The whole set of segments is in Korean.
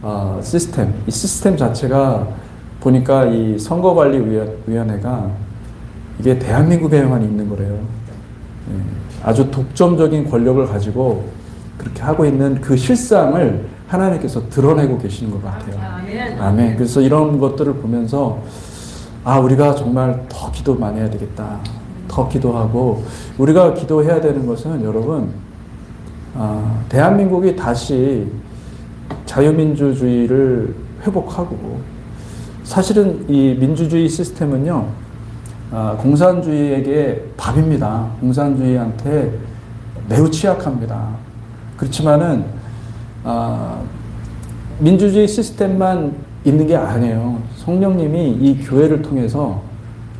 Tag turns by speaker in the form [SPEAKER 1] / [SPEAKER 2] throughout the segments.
[SPEAKER 1] 이 시스템 자체가 보니까 이 선거관리위원회가 이게 대한민국에만 있는 거래요. 아주 독점적인 권력을 가지고 그렇게 하고 있는 그 실상을 하나님께서 드러내고 계시는 것 같아요. 아멘. 그래서 이런 것들을 보면서 우리가 정말 더 기도 많이 해야 되겠다. 더 기도하고 우리가 기도해야 되는 것은 여러분 대한민국이 다시 자유민주주의를 회복하고 사실은 이 민주주의 시스템은요 공산주의에게 밥입니다. 공산주의한테 매우 취약합니다. 그렇지만은 민주주의 시스템만 있는 게 아니에요. 성령님이 이 교회를 통해서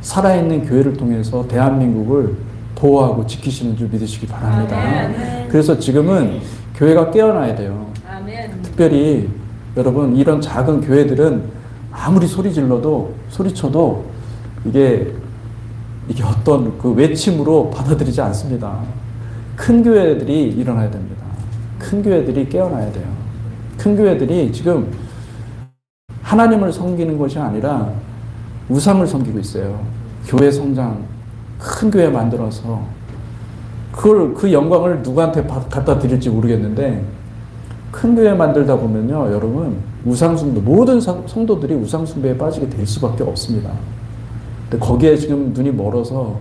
[SPEAKER 1] 살아있는 교회를 통해서 대한민국을 보호하고 지키시는 줄 믿으시기 바랍니다. 아멘. 그래서 지금은 교회가 깨어나야 돼요. 아멘. 특별히 여러분 이런 작은 교회들은 아무리 소리쳐도 이게 어떤 그 외침으로 받아들이지 않습니다. 큰 교회들이 일어나야 됩니다. 큰 교회들이 깨어나야 돼요. 큰 교회들이 지금 하나님을 섬기는 것이 아니라 우상을 섬기고 있어요. 교회 성장, 큰 교회 만들어서 그 영광을 누구한테 갖다 드릴지 모르겠는데 큰 교회 만들다 보면요, 여러분 우상숭배, 모든 성도들이 우상숭배에 빠지게 될 수밖에 없습니다. 근데 거기에 지금 눈이 멀어서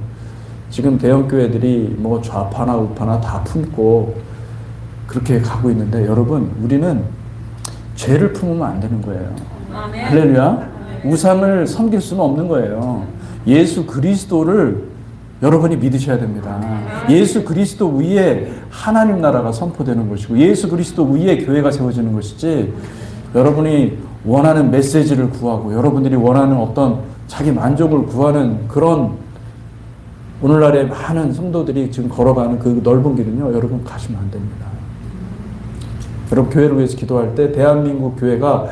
[SPEAKER 1] 지금 대형 교회들이 뭐 좌파나 우파나 다 품고 그렇게 가고 있는데 여러분 우리는 죄를 품으면 안 되는 거예요. 아멘. 할렐루야. 우상을 섬길 수는 없는 거예요. 예수 그리스도를 여러분이 믿으셔야 됩니다. 예수 그리스도 위에 하나님 나라가 선포되는 것이고 예수 그리스도 위에 교회가 세워지는 것이지 여러분이 원하는 메시지를 구하고 여러분들이 원하는 어떤 자기 만족을 구하는 그런 오늘날의 많은 성도들이 지금 걸어가는 그 넓은 길은요, 여러분 가시면 안 됩니다. 여러분 교회를 위해서 기도할 때 대한민국 교회가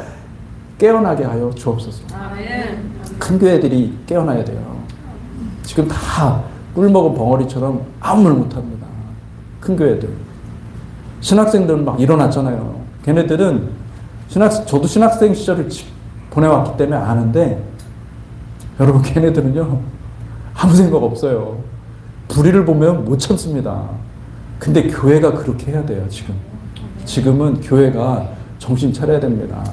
[SPEAKER 1] 깨어나게 하여 주옵소서. 큰 교회들이 깨어나야 돼요. 지금 다 꿀먹은 벙어리처럼 아무 말 못합니다. 큰 교회들. 신학생들은 막 일어났잖아요. 걔네들은 저도 신학생 시절을 보내왔기 때문에 아는데 여러분 걔네들은요 아무 생각 없어요. 불의를 보면 못 참습니다. 근데 교회가 그렇게 해야 돼요. 지금은 교회가 정신 차려야 됩니다.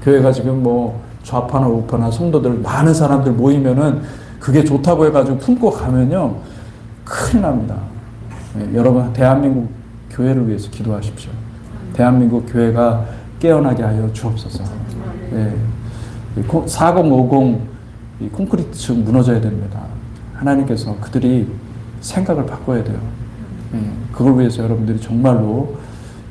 [SPEAKER 1] 교회가 지금 뭐 좌파나 우파나 성도들 많은 사람들 모이면은 그게 좋다고 해가지고 품고 가면요 큰일 납니다. 여러분 대한민국 교회를 위해서 기도하십시오. 대한민국 교회가 깨어나게 하여 주옵소서. 4050 이 콘크리트층 무너져야 됩니다. 하나님께서 그들이 생각을 바꿔야 돼요. 그걸 위해서 여러분들이 정말로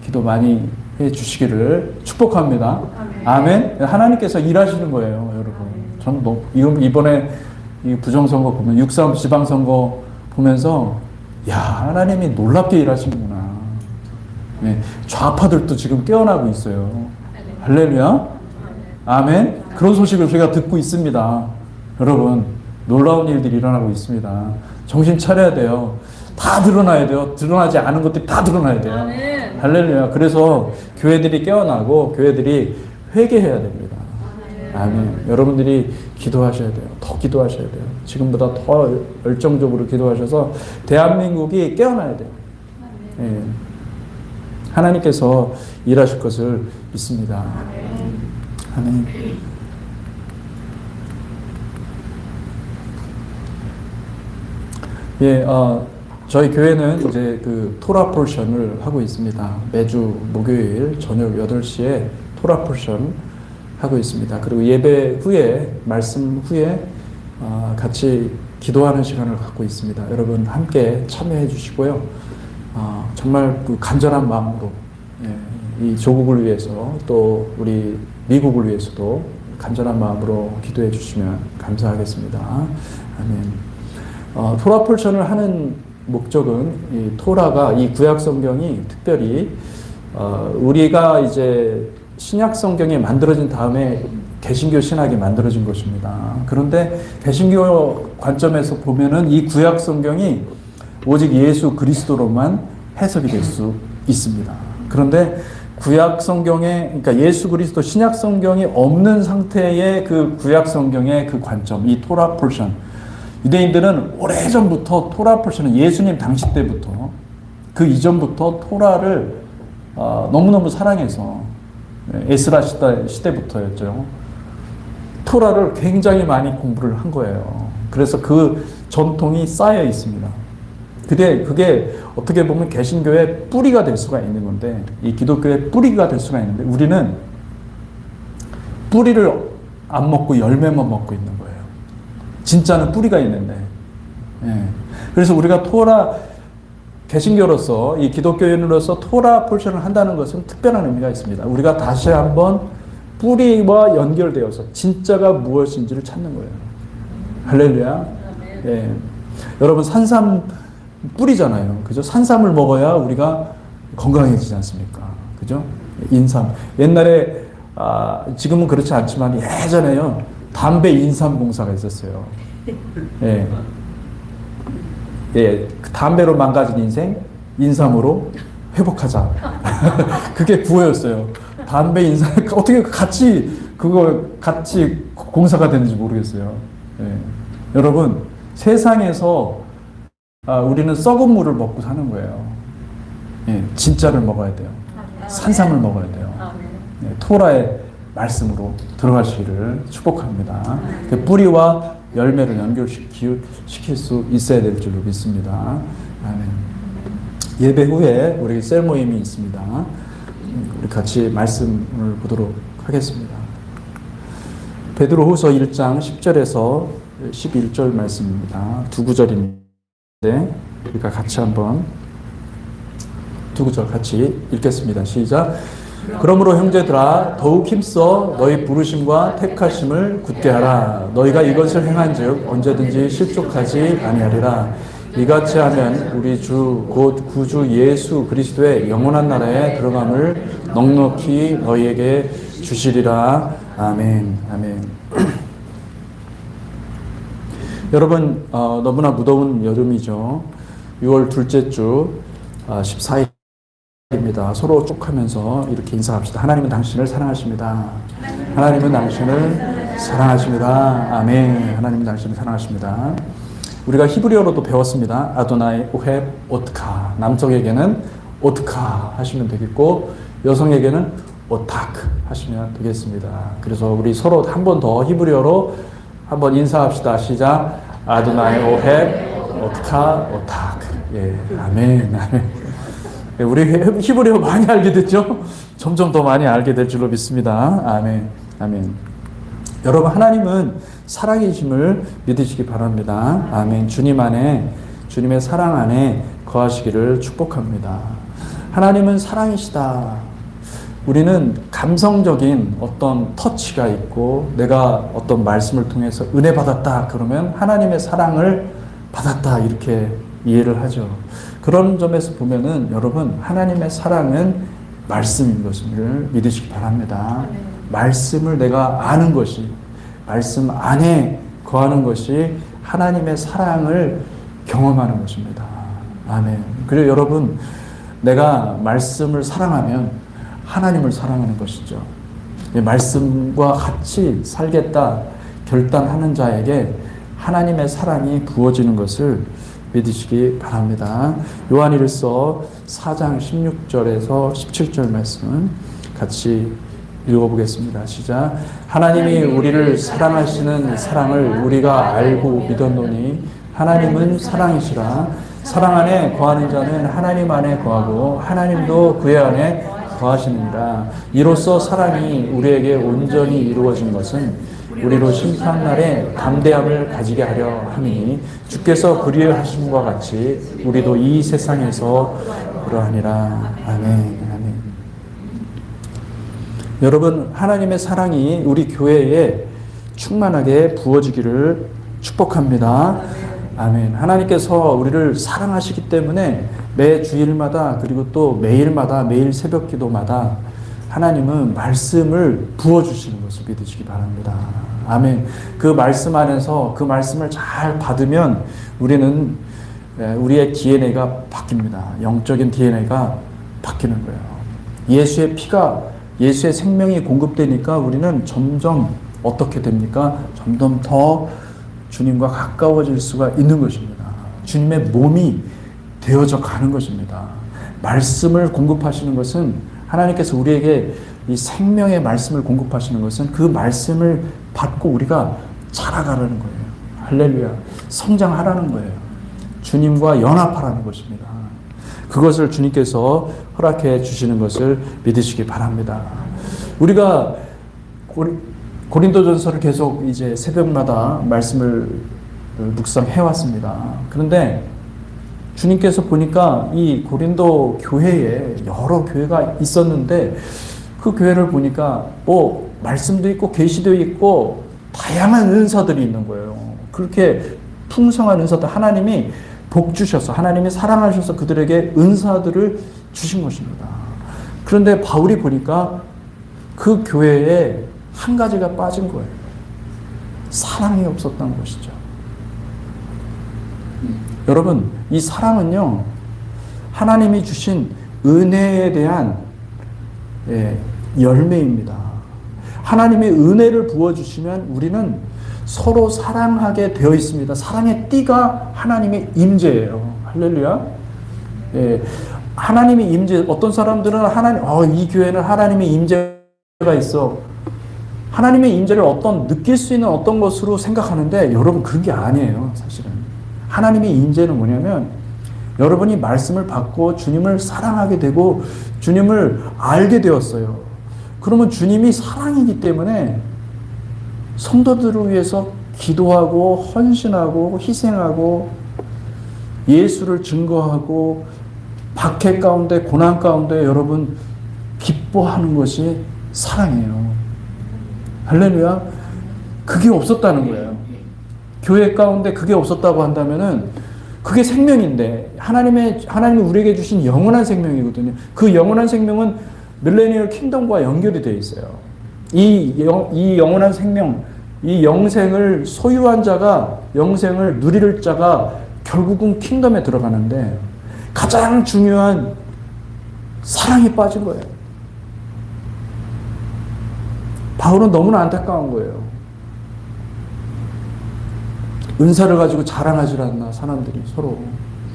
[SPEAKER 1] 기도 많이 해 주시기를 축복합니다. 아멘. 하나님께서 일하시는 거예요, 여러분. 저는 이번에 이 부정선거 보면 6.3 지방선거 보면서 하나님이 놀랍게 일하시는구나. 좌파들도 지금 깨어나고 있어요. 할렐루야. 아멘. 그런 소식을 저희가 듣고 있습니다. 여러분 놀라운 일들이 일어나고 있습니다. 정신 차려야 돼요. 다 드러나야 돼요. 드러나지 않은 것들이 다 드러나야 돼요. 아멘. 할렐루야. 그래서 교회들이 깨어나고 교회들이 회개해야 됩니다. 아멘. 여러분들이 기도하셔야 돼요. 더 기도하셔야 돼요. 지금보다 더 열정적으로 기도하셔서 대한민국이 깨어나야 돼요. 하나님께서 일하실 것을 믿습니다. 아멘. 저희 교회는 이제 그 토라 포션을 하고 있습니다. 매주 목요일 저녁 8시에 토라 포션 하고 있습니다. 그리고 예배 후에, 말씀 후에 같이 기도하는 시간을 갖고 있습니다. 여러분 함께 참여해 주시고요. 정말 그 간절한 마음으로 이 조국을 위해서 또 우리 미국을 위해서도 간절한 마음으로 기도해 주시면 감사하겠습니다. 아멘. 토라 폴션을 하는 목적은 이 토라가 이 구약 성경이 특별히 우리가 이제 신약 성경이 만들어진 다음에 개신교 신학이 만들어진 것입니다. 그런데 개신교 관점에서 보면은 이 구약 성경이 오직 예수 그리스도로만 해석이 될 수 있습니다. 그런데 구약 성경에, 그러니까 예수 그리스도 신약 성경이 없는 상태의 그 구약 성경의 그 관점, 이 토라 포션. 유대인들은 오래전부터 토라 포션은 예수님 당시 때부터 그 이전부터 토라를 너무너무 사랑해서 에스라 시대부터였죠. 토라를 굉장히 많이 공부를 한 거예요. 그래서 그 전통이 쌓여 있습니다. 그게 어떻게 보면 개신교의 뿌리가 될 수가 있는 건데, 이 기독교의 뿌리가 될 수가 있는데, 우리는 뿌리를 안 먹고 열매만 먹고 있는 거예요. 진짜는 뿌리가 있는데. 예. 그래서 우리가 개신교로서, 이 기독교인으로서 토라 포션을 한다는 것은 특별한 의미가 있습니다. 우리가 다시 한번 뿌리와 연결되어서 진짜가 무엇인지를 찾는 거예요. 할렐루야. 예. 여러분, 산삼 뿌리잖아요. 그죠? 산삼을 먹어야 우리가 건강해지지 않습니까? 그죠? 인삼. 옛날에, 지금은 그렇지 않지만 예전에요. 담배 인삼 공사가 있었어요. 예. 예. 담배로 망가진 인생, 인삼으로 회복하자. 그게 구호였어요. 담배 인삼, 어떻게 같이 공사가 되는지 모르겠어요. 예. 여러분, 세상에서 우리는 썩은 물을 먹고 사는 거예요. 예, 진짜를 먹어야 돼요. 산삼을 먹어야 돼요. 예, 토라의 말씀으로 들어가시기를 축복합니다. 그 뿌리와 열매를 연결시킬 수 있어야 될 줄로 믿습니다. 아멘. 예배 후에 우리 셀 모임이 있습니다. 우리 같이 말씀을 보도록 하겠습니다. 베드로후서 1장 10절에서 11절 말씀입니다. 두 구절입니다. 우리가 같이 한번 두 구절 같이 읽겠습니다. 시작. 그러므로 형제들아 더욱 힘써 너희 부르심과 택하심을 굳게 하라. 너희가 이것을 행한즉 언제든지 실족하지 아니하리라. 이같이 하면 우리 주 곧 구주 예수 그리스도의 영원한 나라에 들어감을 넉넉히 너희에게 주시리라. 아멘. 아멘. 여러분, 너무나 무더운 여름이죠. 6월 둘째 주 14일입니다. 서로 쪽하면서 이렇게 인사합시다. 하나님은 당신을 사랑하십니다. 하나님은 당신을 사랑하십니다. 아멘. 하나님은 당신을 사랑하십니다. 우리가 히브리어로도 배웠습니다. 아도나이 오헵 오트카. 남성에게는 오트카 하시면 되겠고, 여성에게는 오타크 하시면 되겠습니다. 그래서 우리 서로 한 번 더 히브리어로 한번 인사합시다. 시작. 아도나이 오헵 오트카 오타크. 예, 아멘. 아멘. 예, 우리 히브리어 많이 알게 됐죠? 점점 더 많이 알게 될 줄로 믿습니다. 아멘. 아멘. 여러분, 하나님은 사랑이심을 믿으시기 바랍니다. 아멘. 주님 안에, 주님의 사랑 안에 거하시기를 축복합니다. 하나님은 사랑이시다. 우리는 감성적인 어떤 터치가 있고, 내가 어떤 말씀을 통해서 은혜 받았다 그러면 하나님의 사랑을 받았다 이렇게 이해를 하죠. 그런 점에서 보면은 여러분, 하나님의 사랑은 말씀인 것을 믿으시기 바랍니다. 말씀을 내가 아는 것이, 말씀 안에 거하는 것이 하나님의 사랑을 경험하는 것입니다. 아멘. 그리고 여러분, 내가 말씀을 사랑하면 하나님을 사랑하는 것이죠. 말씀과 같이 살겠다 결단하는 자에게 하나님의 사랑이 부어지는 것을 믿으시기 바랍니다. 요한일서 4장 16절에서 17절 말씀 같이 읽어보겠습니다. 시작. 하나님이 우리를 사랑하시는 사랑을 우리가 알고 믿었노니 하나님은 사랑이시라. 사랑 안에 거하는 자는 하나님 안에 거하고 하나님도 그의 안에 거하시느니라. 이로써 사랑이 우리에게 온전히 이루어진 것은 우리로 심판날에 담대함을 가지게 하려 함이니 주께서 그리하심과 같이 우리도 이 세상에서 그러하니라. 아멘. 아멘. 여러분, 하나님의 사랑이 우리 교회에 충만하게 부어지기를 축복합니다. 아멘. 하나님께서 우리를 사랑하시기 때문에 매 주일마다, 그리고 또 매일마다, 매일 새벽 기도마다 하나님은 말씀을 부어주시는 것을 믿으시기 바랍니다. 아멘. 그 말씀 안에서 그 말씀을 잘 받으면 우리는, 우리의 DNA가 바뀝니다. 영적인 DNA가 바뀌는 거예요. 예수의 피가, 예수의 생명이 공급되니까 우리는 점점 어떻게 됩니까? 점점 더 주님과 가까워질 수가 있는 것입니다. 주님의 몸이 되어져 가는 것입니다. 말씀을 공급하시는 것은, 하나님께서 우리에게 이 생명의 말씀을 공급하시는 것은 그 말씀을 받고 우리가 자라가라는 거예요. 할렐루야. 성장하라는 거예요. 주님과 연합하라는 것입니다. 그것을 주님께서 허락해 주시는 것을 믿으시기 바랍니다. 우리가 고린도전서를 계속 이제 새벽마다 말씀을 묵상해 왔습니다. 그런데 주님께서 보니까 이 고린도 교회에 여러 교회가 있었는데 그 교회를 보니까 뭐 말씀도 있고 계시도 있고 다양한 은사들이 있는 거예요. 그렇게 풍성한 은사들, 하나님이 복 주셔서, 하나님이 사랑하셔서 그들에게 은사들을 주신 것입니다. 그런데 바울이 보니까 그 교회에 한 가지가 빠진 거예요. 사랑이 없었던 것이죠. 여러분, 이 사랑은요, 하나님이 주신 은혜에 대한 열매입니다. 하나님의 은혜를 부어주시면 우리는 서로 사랑하게 되어 있습니다. 사랑의 띠가 하나님의 임재예요. 할렐루야. 하나님의 임재, 어떤 사람들은 이 교회는 하나님의 임재가 있어. 하나님의 임재를 느낄 수 있는 어떤 것으로 생각하는데, 여러분, 그런 게 아니에요, 사실은. 하나님의 임재는 뭐냐면, 여러분이 말씀을 받고 주님을 사랑하게 되고 주님을 알게 되었어요. 그러면 주님이 사랑이기 때문에 성도들을 위해서 기도하고 헌신하고 희생하고 예수를 증거하고 박해 가운데, 고난 가운데 여러분 기뻐하는 것이 사랑이에요. 할렐루야. 그게 없었다는 거예요. 교회 가운데 그게 없었다고 한다면은 그게 생명인데, 하나님이 우리에게 주신 영원한 생명이거든요. 그 영원한 생명은 밀레니얼 킹덤과 연결이 되어 있어요. 이 영원한 생명, 이 영생을 소유한 자가, 영생을 누릴 자가 결국은 킹덤에 들어가는데 가장 중요한 사랑이 빠진 거예요. 바울은 너무나 안타까운 거예요. 은사를 가지고 자랑하지 않나, 사람들이 서로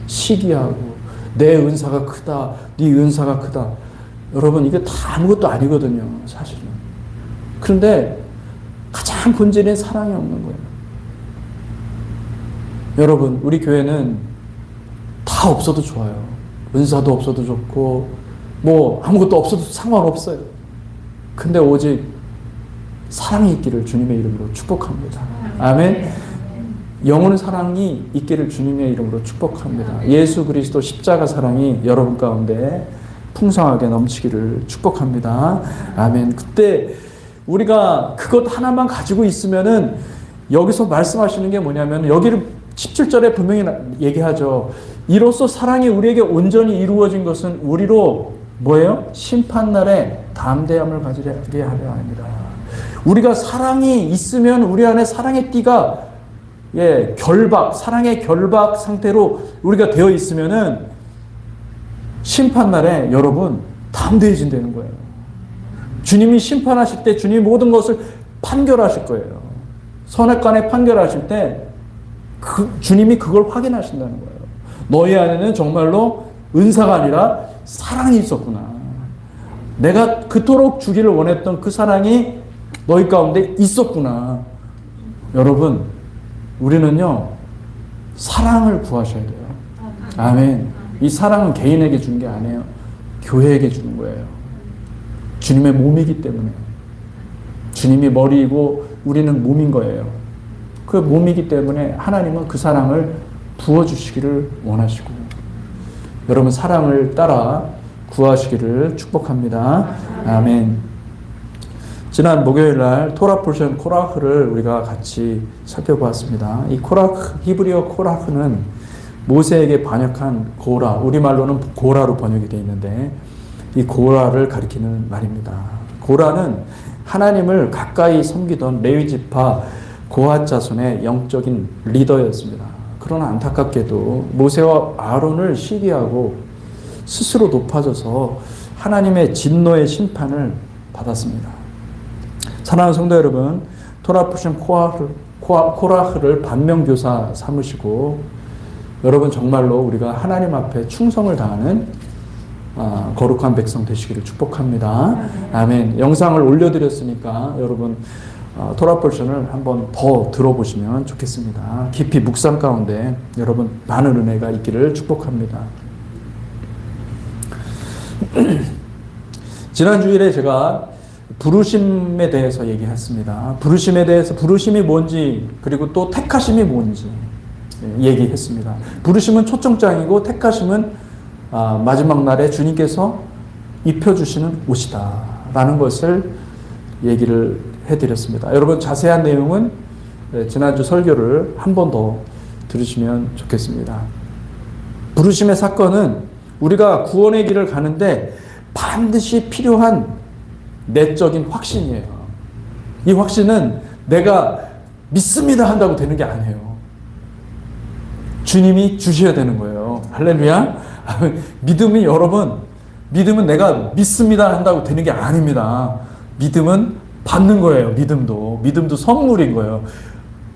[SPEAKER 1] 시기하고 내 은사가 크다, 네 은사가 크다. 여러분, 이게 다 아무것도 아니거든요, 사실은. 그런데 가장 본질인 사랑이 없는 거예요. 여러분, 우리 교회는 다 없어도 좋아요. 은사도 없어도 좋고 뭐 아무것도 없어도 상관없어요. 근데 오직 사랑이 있기를 주님의 이름으로 축복합니다. 아멘. 영원한 사랑이 있기를 주님의 이름으로 축복합니다. 예수 그리스도 십자가 사랑이 여러분 가운데 풍성하게 넘치기를 축복합니다. 아멘. 그때 우리가 그것 하나만 가지고 있으면은, 여기서 말씀하시는 게 뭐냐면, 여기를 17절에 분명히 얘기하죠. 이로써 사랑이 우리에게 온전히 이루어진 것은 우리로 뭐예요? 심판날에 담대함을 가지게 하려 합니다. 우리가 사랑이 있으면 우리 안에 사랑의 띠가 사랑의 결박 상태로 우리가 되어 있으면은 심판날에 여러분 담대해진다는 거예요. 주님이 심판하실 때 주님이 모든 것을 판결하실 거예요. 선악간에 판결하실 때 주님이 그걸 확인하신다는 거예요. 너희 안에는 정말로 은사가 아니라 사랑이 있었구나. 내가 그토록 주기를 원했던 그 사랑이 너희 가운데 있었구나. 여러분, 우리는요, 사랑을 구하셔야 돼요. 아멘. 이 사랑은 개인에게 주는 게 아니에요. 교회에게 주는 거예요. 주님의 몸이기 때문에. 주님이 머리이고 우리는 몸인 거예요. 그 몸이기 때문에 하나님은 그 사랑을 부어주시기를 원하시고, 여러분 사랑을 따라 구하시기를 축복합니다. 아멘. 지난 목요일 날 토라 포션 코라흐를 우리가 같이 살펴보았습니다. 이 코라흐, 히브리어 코라흐는 모세에게 반역한 고라, 우리말로는 고라로 번역이 되어 있는데, 이 고라를 가리키는 말입니다. 고라는 하나님을 가까이 섬기던 레위 지파 고핫 자손의 영적인 리더였습니다. 그러나 안타깝게도 모세와 아론을 시기하고 스스로 높아져서 하나님의 진노의 심판을 받았습니다. 사랑하는 성도 여러분, 토라푸신 코라흐를 반면교사 삼으시고 여러분 정말로 우리가 하나님 앞에 충성을 다하는 거룩한 백성 되시기를 축복합니다. 아멘. 영상을 올려드렸으니까 여러분 토라 포션을 한번 더 들어보시면 좋겠습니다. 깊이 묵상 가운데 여러분 많은 은혜가 있기를 축복합니다. 지난 주일에 제가 부르심에 대해서 얘기했습니다. 부르심에 대해서 부르심이 뭔지 그리고 또 택하심이 뭔지 얘기했습니다. 부르심은 초청장이고 택하심은 마지막 날에 주님께서 입혀주시는 옷이다 라는 것을 얘기를 해드렸습니다. 여러분 자세한 내용은 지난주 설교를 한 번 더 들으시면 좋겠습니다. 부르심의 사건은 우리가 구원의 길을 가는데 반드시 필요한 내적인 확신이에요. 이 확신은 내가 믿습니다 한다고 되는 게 아니에요. 주님이 주셔야 되는 거예요. 할렐루야. 믿음이 여러분, 믿음은 내가 믿습니다 한다고 되는 게 아닙니다. 믿음은 받는 거예요. 믿음도 선물인 거예요.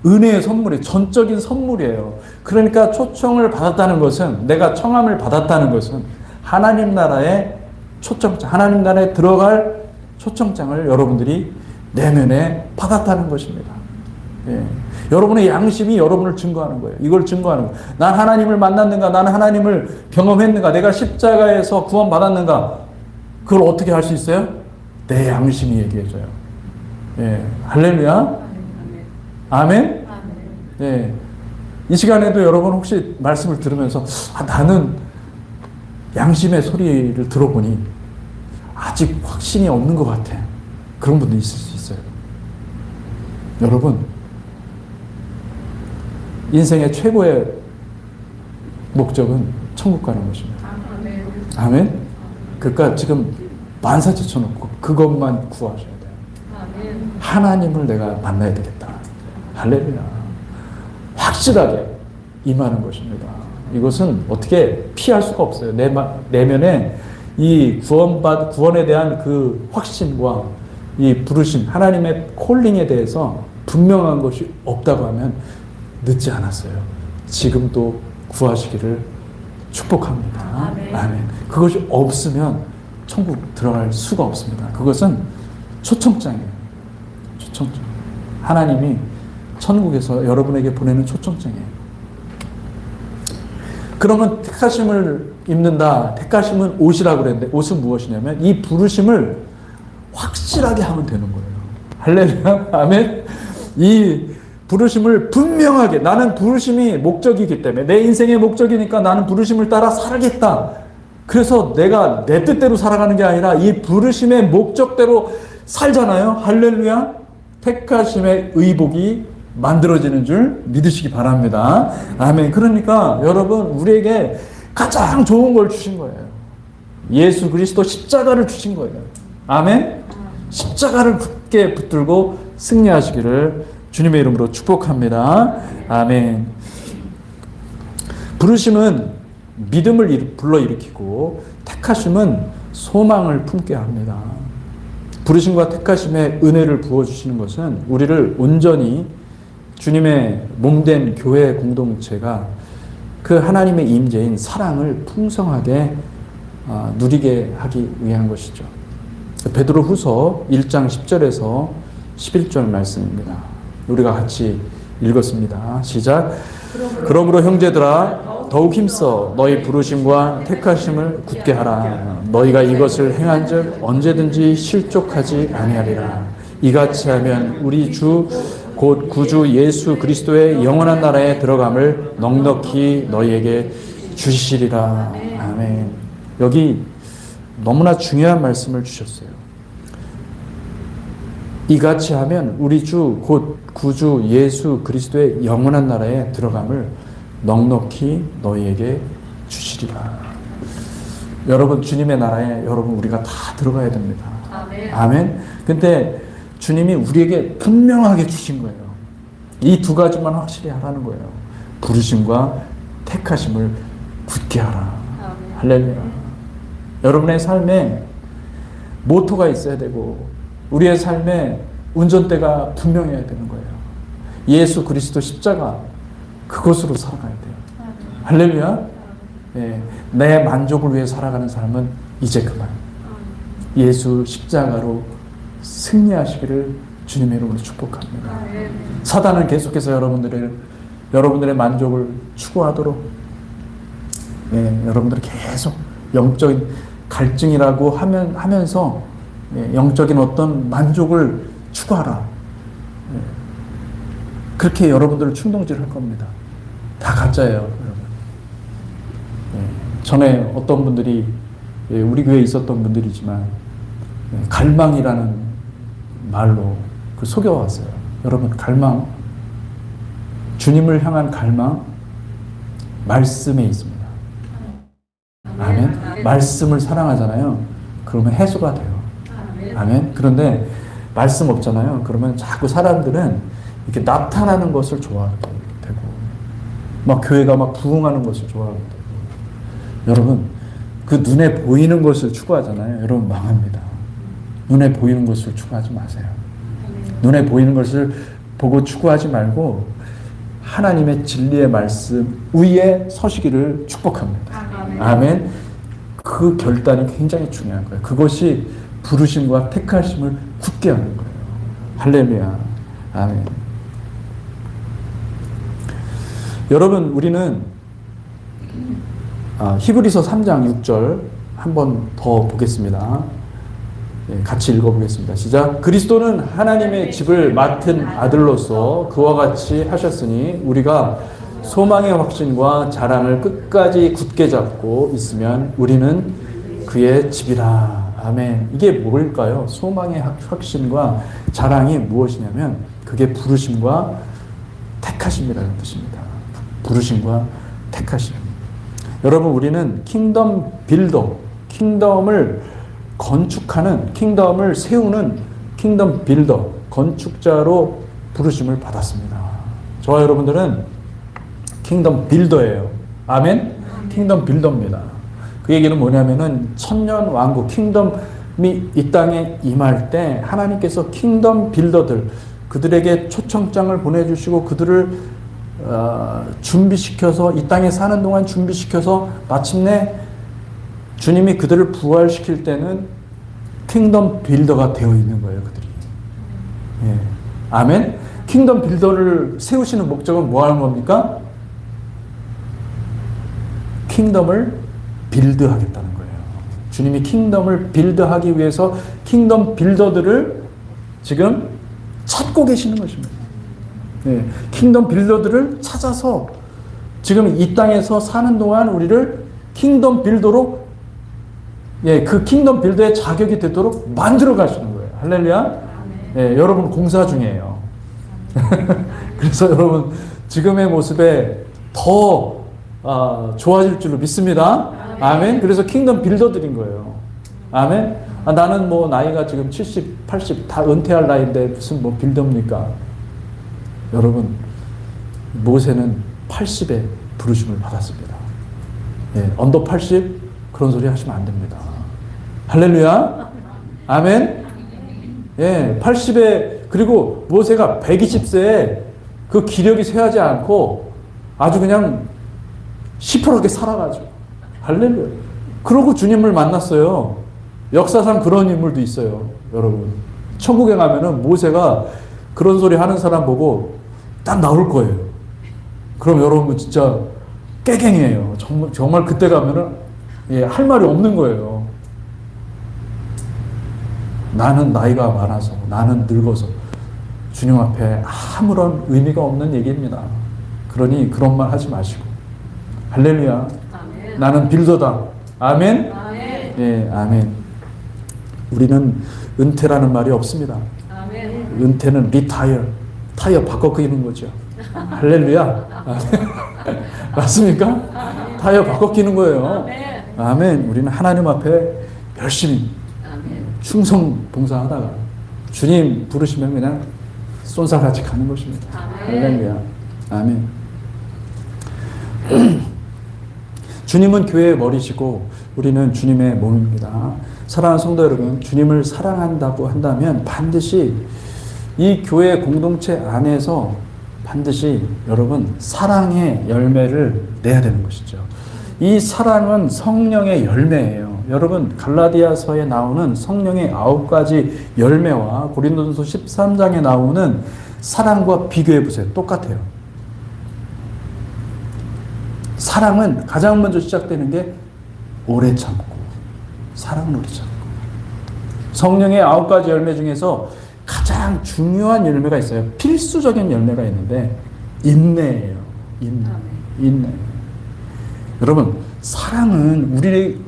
[SPEAKER 1] 은혜의 선물이 전적인 선물이에요. 그러니까 초청을 받았다는 것은, 내가 청함을 받았다는 것은 하나님 나라의 초청장, 하나님 나라에 들어갈 초청장을 여러분들이 내면에 받았다는 것입니다. 예. 여러분의 양심이 여러분을 증거하는 거예요. 이걸 증거하는 거예요. 난 하나님을 만났는가? 나는 하나님을 경험했는가? 내가 십자가에서 구원받았는가? 그걸 어떻게 할 수 있어요? 내 양심이 얘기해줘요. 예. 할렐루야. 아멘. 예. 이 시간에도 여러분 혹시 말씀을 들으면서 나는 양심의 소리를 들어보니 아직 확신이 없는 것 같아. 그런 분도 있을 수 있어요. 여러분, 인생의 최고의 목적은 천국 가는 것입니다. 아멘. 그러니까 지금 만사 제쳐놓고 그것만 구하셔야 돼요. 하나님을 내가 만나야 되겠다. 할렐루야. 확실하게 임하는 것입니다. 이것은 어떻게 피할 수가 없어요. 내면에 이 구원에 대한 그 확신과 이 부르심, 하나님의 콜링에 대해서 분명한 것이 없다고 하면 늦지 않았어요. 지금도 구하시기를 축복합니다. 아멘. 그것이 없으면 천국 들어갈 수가 없습니다. 그것은 초청장이에요. 초청장. 하나님이 천국에서 여러분에게 보내는 초청장이에요. 그러면 택하심을 입는다. 택하심은 옷이라고 그랬는데 옷은 무엇이냐면 이 부르심을 확실하게 하면 되는 거예요. 할렐루야. 아멘. 이 부르심을 분명하게, 나는 부르심이 목적이기 때문에, 내 인생의 목적이니까 나는 부르심을 따라 살아겠다. 그래서 내가 내 뜻대로 살아가는 게 아니라 이 부르심의 목적대로 살잖아요. 할렐루야. 택하심의 의복이 만들어지는 줄 믿으시기 바랍니다. 아멘. 그러니까 여러분, 우리에게 가장 좋은 걸 주신 거예요. 예수 그리스도 십자가를 주신 거예요. 아멘. 십자가를 굳게 붙들고 승리하시기를 주님의 이름으로 축복합니다. 아멘. 부르심은 믿음을 불러일으키고 택하심은 소망을 품게 합니다. 부르심과 택하심의 은혜를 부어주시는 것은 우리를 온전히 주님의 몸된 교회 공동체가 그 하나님의 임재인 사랑을 풍성하게 누리게 하기 위한 것이죠. 베드로 후서 1장 10절에서 11절 말씀입니다. 우리가 같이 읽었습니다. 시작. 그러므로 형제들아 더욱 힘써 너희 부르심과 택하심을 굳게 하라. 너희가 이것을 행한즉 언제든지 실족하지 아니하리라. 이같이 하면 우리 주 곧 구주 예수 그리스도의 영원한 나라에 들어감을 넉넉히 너희에게 주시리라. 아멘. 여기 너무나 중요한 말씀을 주셨어요. 이같이 하면 우리 주 곧 구주 예수 그리스도의 영원한 나라에 들어감을 넉넉히 너희에게 주시리라. 여러분, 주님의 나라에 여러분 우리가 다 들어가야 됩니다. 아멘. 아멘. 근데 주님이 우리에게 분명하게 주신 거예요. 이 두 가지만 확실히 하라는 거예요. 부르심과 택하심을 굳게 하라. 아멘. 할렐루야. 여러분의 삶에 모토가 있어야 되고 우리의 삶에 운전대가 분명해야 되는 거예요. 예수 그리스도 십자가 그것으로 살아가야 돼요. 할렐루야. 예, 내 만족을 위해 살아가는 삶은 이제 그만 예수 십자가로 승리하시기를 주님의 이름으로 축복합니다. 사단은 계속해서 여러분들의 만족을 추구하도록 여러분들이 계속 영적인 갈증이라고 하면서 영적인 어떤 만족을 추구하라. 그렇게 여러분들을 충동질할 겁니다. 다 가짜예요, 여러분. 전에 어떤 분들이 우리 교회에 있었던 분들이지만 갈망이라는 말로 속여왔어요. 여러분, 갈망, 주님을 향한 갈망, 말씀에 있습니다. 아멘. 말씀을 사랑하잖아요. 그러면 해소가 돼요. 아멘. 그런데 말씀 없잖아요. 그러면 자꾸 사람들은 이렇게 나타나는 것을 좋아하게 되고, 막 교회가 막 부흥하는 것을 좋아하게 되고, 여러분, 그 눈에 보이는 것을 추구하잖아요. 여러분, 망합니다. 눈에 보이는 것을 추구하지 마세요. 눈에 보이는 것을 보고 추구하지 말고 하나님의 진리의 말씀 위에 서시기를 축복합니다. 아멘. 그 결단이 굉장히 중요한 거예요. 그것이 부르심과 택하심을 굳게 하는 거예요. 할렐루야. 아멘. 여러분, 우리는 히브리서 3장 6절 한 번 더 보겠습니다. 같이 읽어보겠습니다. 시작. 그리스도는 하나님의 집을 맡은 아들로서 그와 같이 하셨으니 우리가 소망의 확신과 자랑을 끝까지 굳게 잡고 있으면 우리는 그의 집이라. 아멘. 이게 뭘까요? 소망의 확신과 자랑이 무엇이냐면 그게 부르심과 택하심이라는 뜻입니다. 부르심과 택하심. 여러분, 우리는 킹덤 빌더, 킹덤을 건축하는, 킹덤을 세우는 킹덤 빌더, 건축자로 부르심을 받았습니다. 저와 여러분들은 킹덤 빌더예요. 아멘? 킹덤 빌더입니다. 그 얘기는 뭐냐면은 천년 왕국, 킹덤이 이 땅에 임할 때 하나님께서 킹덤 빌더들, 그들에게 초청장을 보내주시고 그들을 준비시켜서 이 땅에 사는 동안 준비시켜서 마침내 주님이 그들을 부활시킬 때는 킹덤 빌더가 되어 있는 거예요, 그들이. 예. 아멘? 킹덤 빌더를 세우시는 목적은 뭐 하는 겁니까? 킹덤을 빌드하겠다는 거예요. 주님이 킹덤을 빌드하기 위해서 킹덤 빌더들을 지금 찾고 계시는 것입니다. 예. 킹덤 빌더들을 찾아서 지금 이 땅에서 사는 동안 우리를 킹덤 빌더로 그 킹덤 빌더의 자격이 되도록 만들어 가시는 거예요. 할렐루야. 예, 여러분 공사 중이에요. 그래서 여러분 지금의 모습에 더 좋아질 줄로 믿습니다. 아멘. 그래서 킹덤 빌더들인 거예요. 아멘. 나는 뭐 나이가 지금 70, 80 다 은퇴할 나이인데 무슨 뭐 빌더입니까? 여러분, 모세는 80에 부르심을 받았습니다. 예, 언더 80 그런 소리 하시면 안 됩니다. 할렐루야. 아멘. 예, 80에, 그리고 모세가 120세에 그 기력이 쇠하지 않고 아주 그냥 시퍼렇게 살아가죠. 할렐루야. 그러고 주님을 만났어요. 역사상 그런 인물도 있어요. 여러분, 천국에 가면은 모세가 그런 소리 하는 사람 보고 딱 나올 거예요. 그럼 여러분 진짜 깨갱이에요. 정말 그때 가면은 할 말이 없는 거예요. 나는 나이가 많아서, 나는 늙어서 주님 앞에 아무런 의미가 없는 얘기입니다. 그러니 그런 말 하지 마시고. 할렐루야. 아멘. 나는 빌더다. 아멘. 아멘. 예, 아멘. 우리는 은퇴라는 말이 없습니다. 아멘. 은퇴는 리타이어, 타이어 바꿔 끼는 거죠. 할렐루야. 아멘. 맞습니까? 아멘. 타이어 바꿔 끼는 거예요. 아멘. 아멘. 우리는 하나님 앞에 열심히 충성 봉사하다가 주님 부르시면 그냥 쏜살같이 가는 것입니다. 할렐루야. 아멘. 주님은 교회의 머리시고 우리는 주님의 몸입니다. 사랑하는 성도 여러분, 주님을 사랑한다고 한다면 반드시 이 교회 공동체 안에서 반드시 여러분 사랑의 열매를 내야 되는 것이죠. 이 사랑은 성령의 열매예요. 여러분 갈라디아서에 나오는 성령의 9가지 열매와 고린도전서 13장에 나오는 사랑과 비교해 보세요. 똑같아요. 사랑은 가장 먼저 시작되는 게 오래 참고, 사랑은 오래 참고. 성령의 9가지 열매 중에서 가장 중요한 열매가 있어요. 필수적인 열매가 있는데 인내예요. 인내. 여러분 사랑은 우리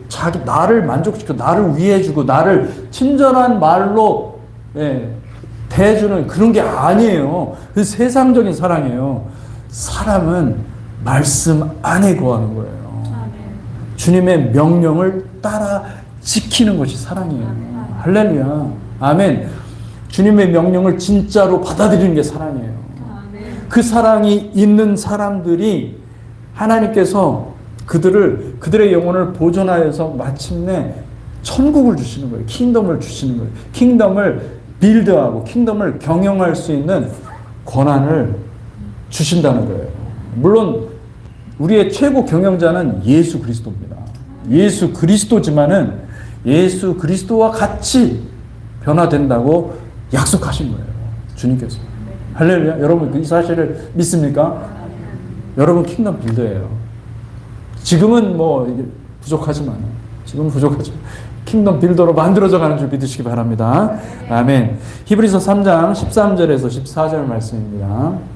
[SPEAKER 1] 나를 만족시켜 나를 위해주고 나를 친절한 말로 대해주는 그런 게 아니에요. 그 세상적인 사랑이에요. 사랑은 말씀 안에 거하는 거예요. 주님의 명령을 따라 지키는 것이 사랑이에요. 할렐루야. 아멘. 주님의 명령을 진짜로 받아들이는 게 사랑이에요. 그 사랑이 있는 사람들이 하나님께서 그들의 영혼을 보존하여서 마침내 천국을 주시는 거예요. 킹덤을 주시는 거예요. 킹덤을 빌드하고 킹덤을 경영할 수 있는 권한을 주신다는 거예요. 물론 우리의 최고 경영자는 예수 그리스도입니다. 예수 그리스도지만은 예수 그리스도와 같이 변화된다고 약속하신 거예요. 주님께서. 할렐루야. 여러분 이 사실을 믿습니까? 여러분 킹덤 빌더예요. 지금은 부족하지만 킹덤 빌더로 만들어져 가는 줄 믿으시기 바랍니다. 아멘. 히브리서 3장 13절에서 14절 말씀입니다.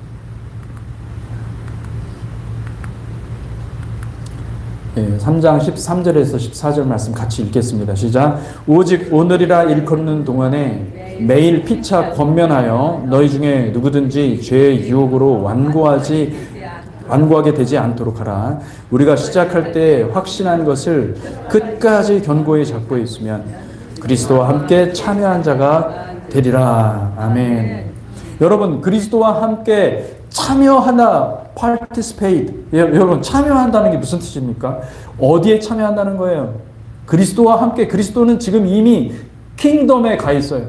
[SPEAKER 1] 3장 13절에서 14절 말씀 같이 읽겠습니다. 시작. 오직 오늘이라 일컫는 동안에 매일 피차 권면하여 너희 중에 누구든지 죄의 유혹으로 완고하게 되지 않도록 하라. 우리가 시작할 때 확신한 것을 끝까지 견고히 잡고 있으면 그리스도와 함께 참여한 자가 되리라. 아멘. 여러분 그리스도와 함께 참여하다, participate. 여러분 참여한다는 게 무슨 뜻입니까? 어디에 참여한다는 거예요? 그리스도와 함께. 그리스도는 지금 이미 킹덤에 가 있어요.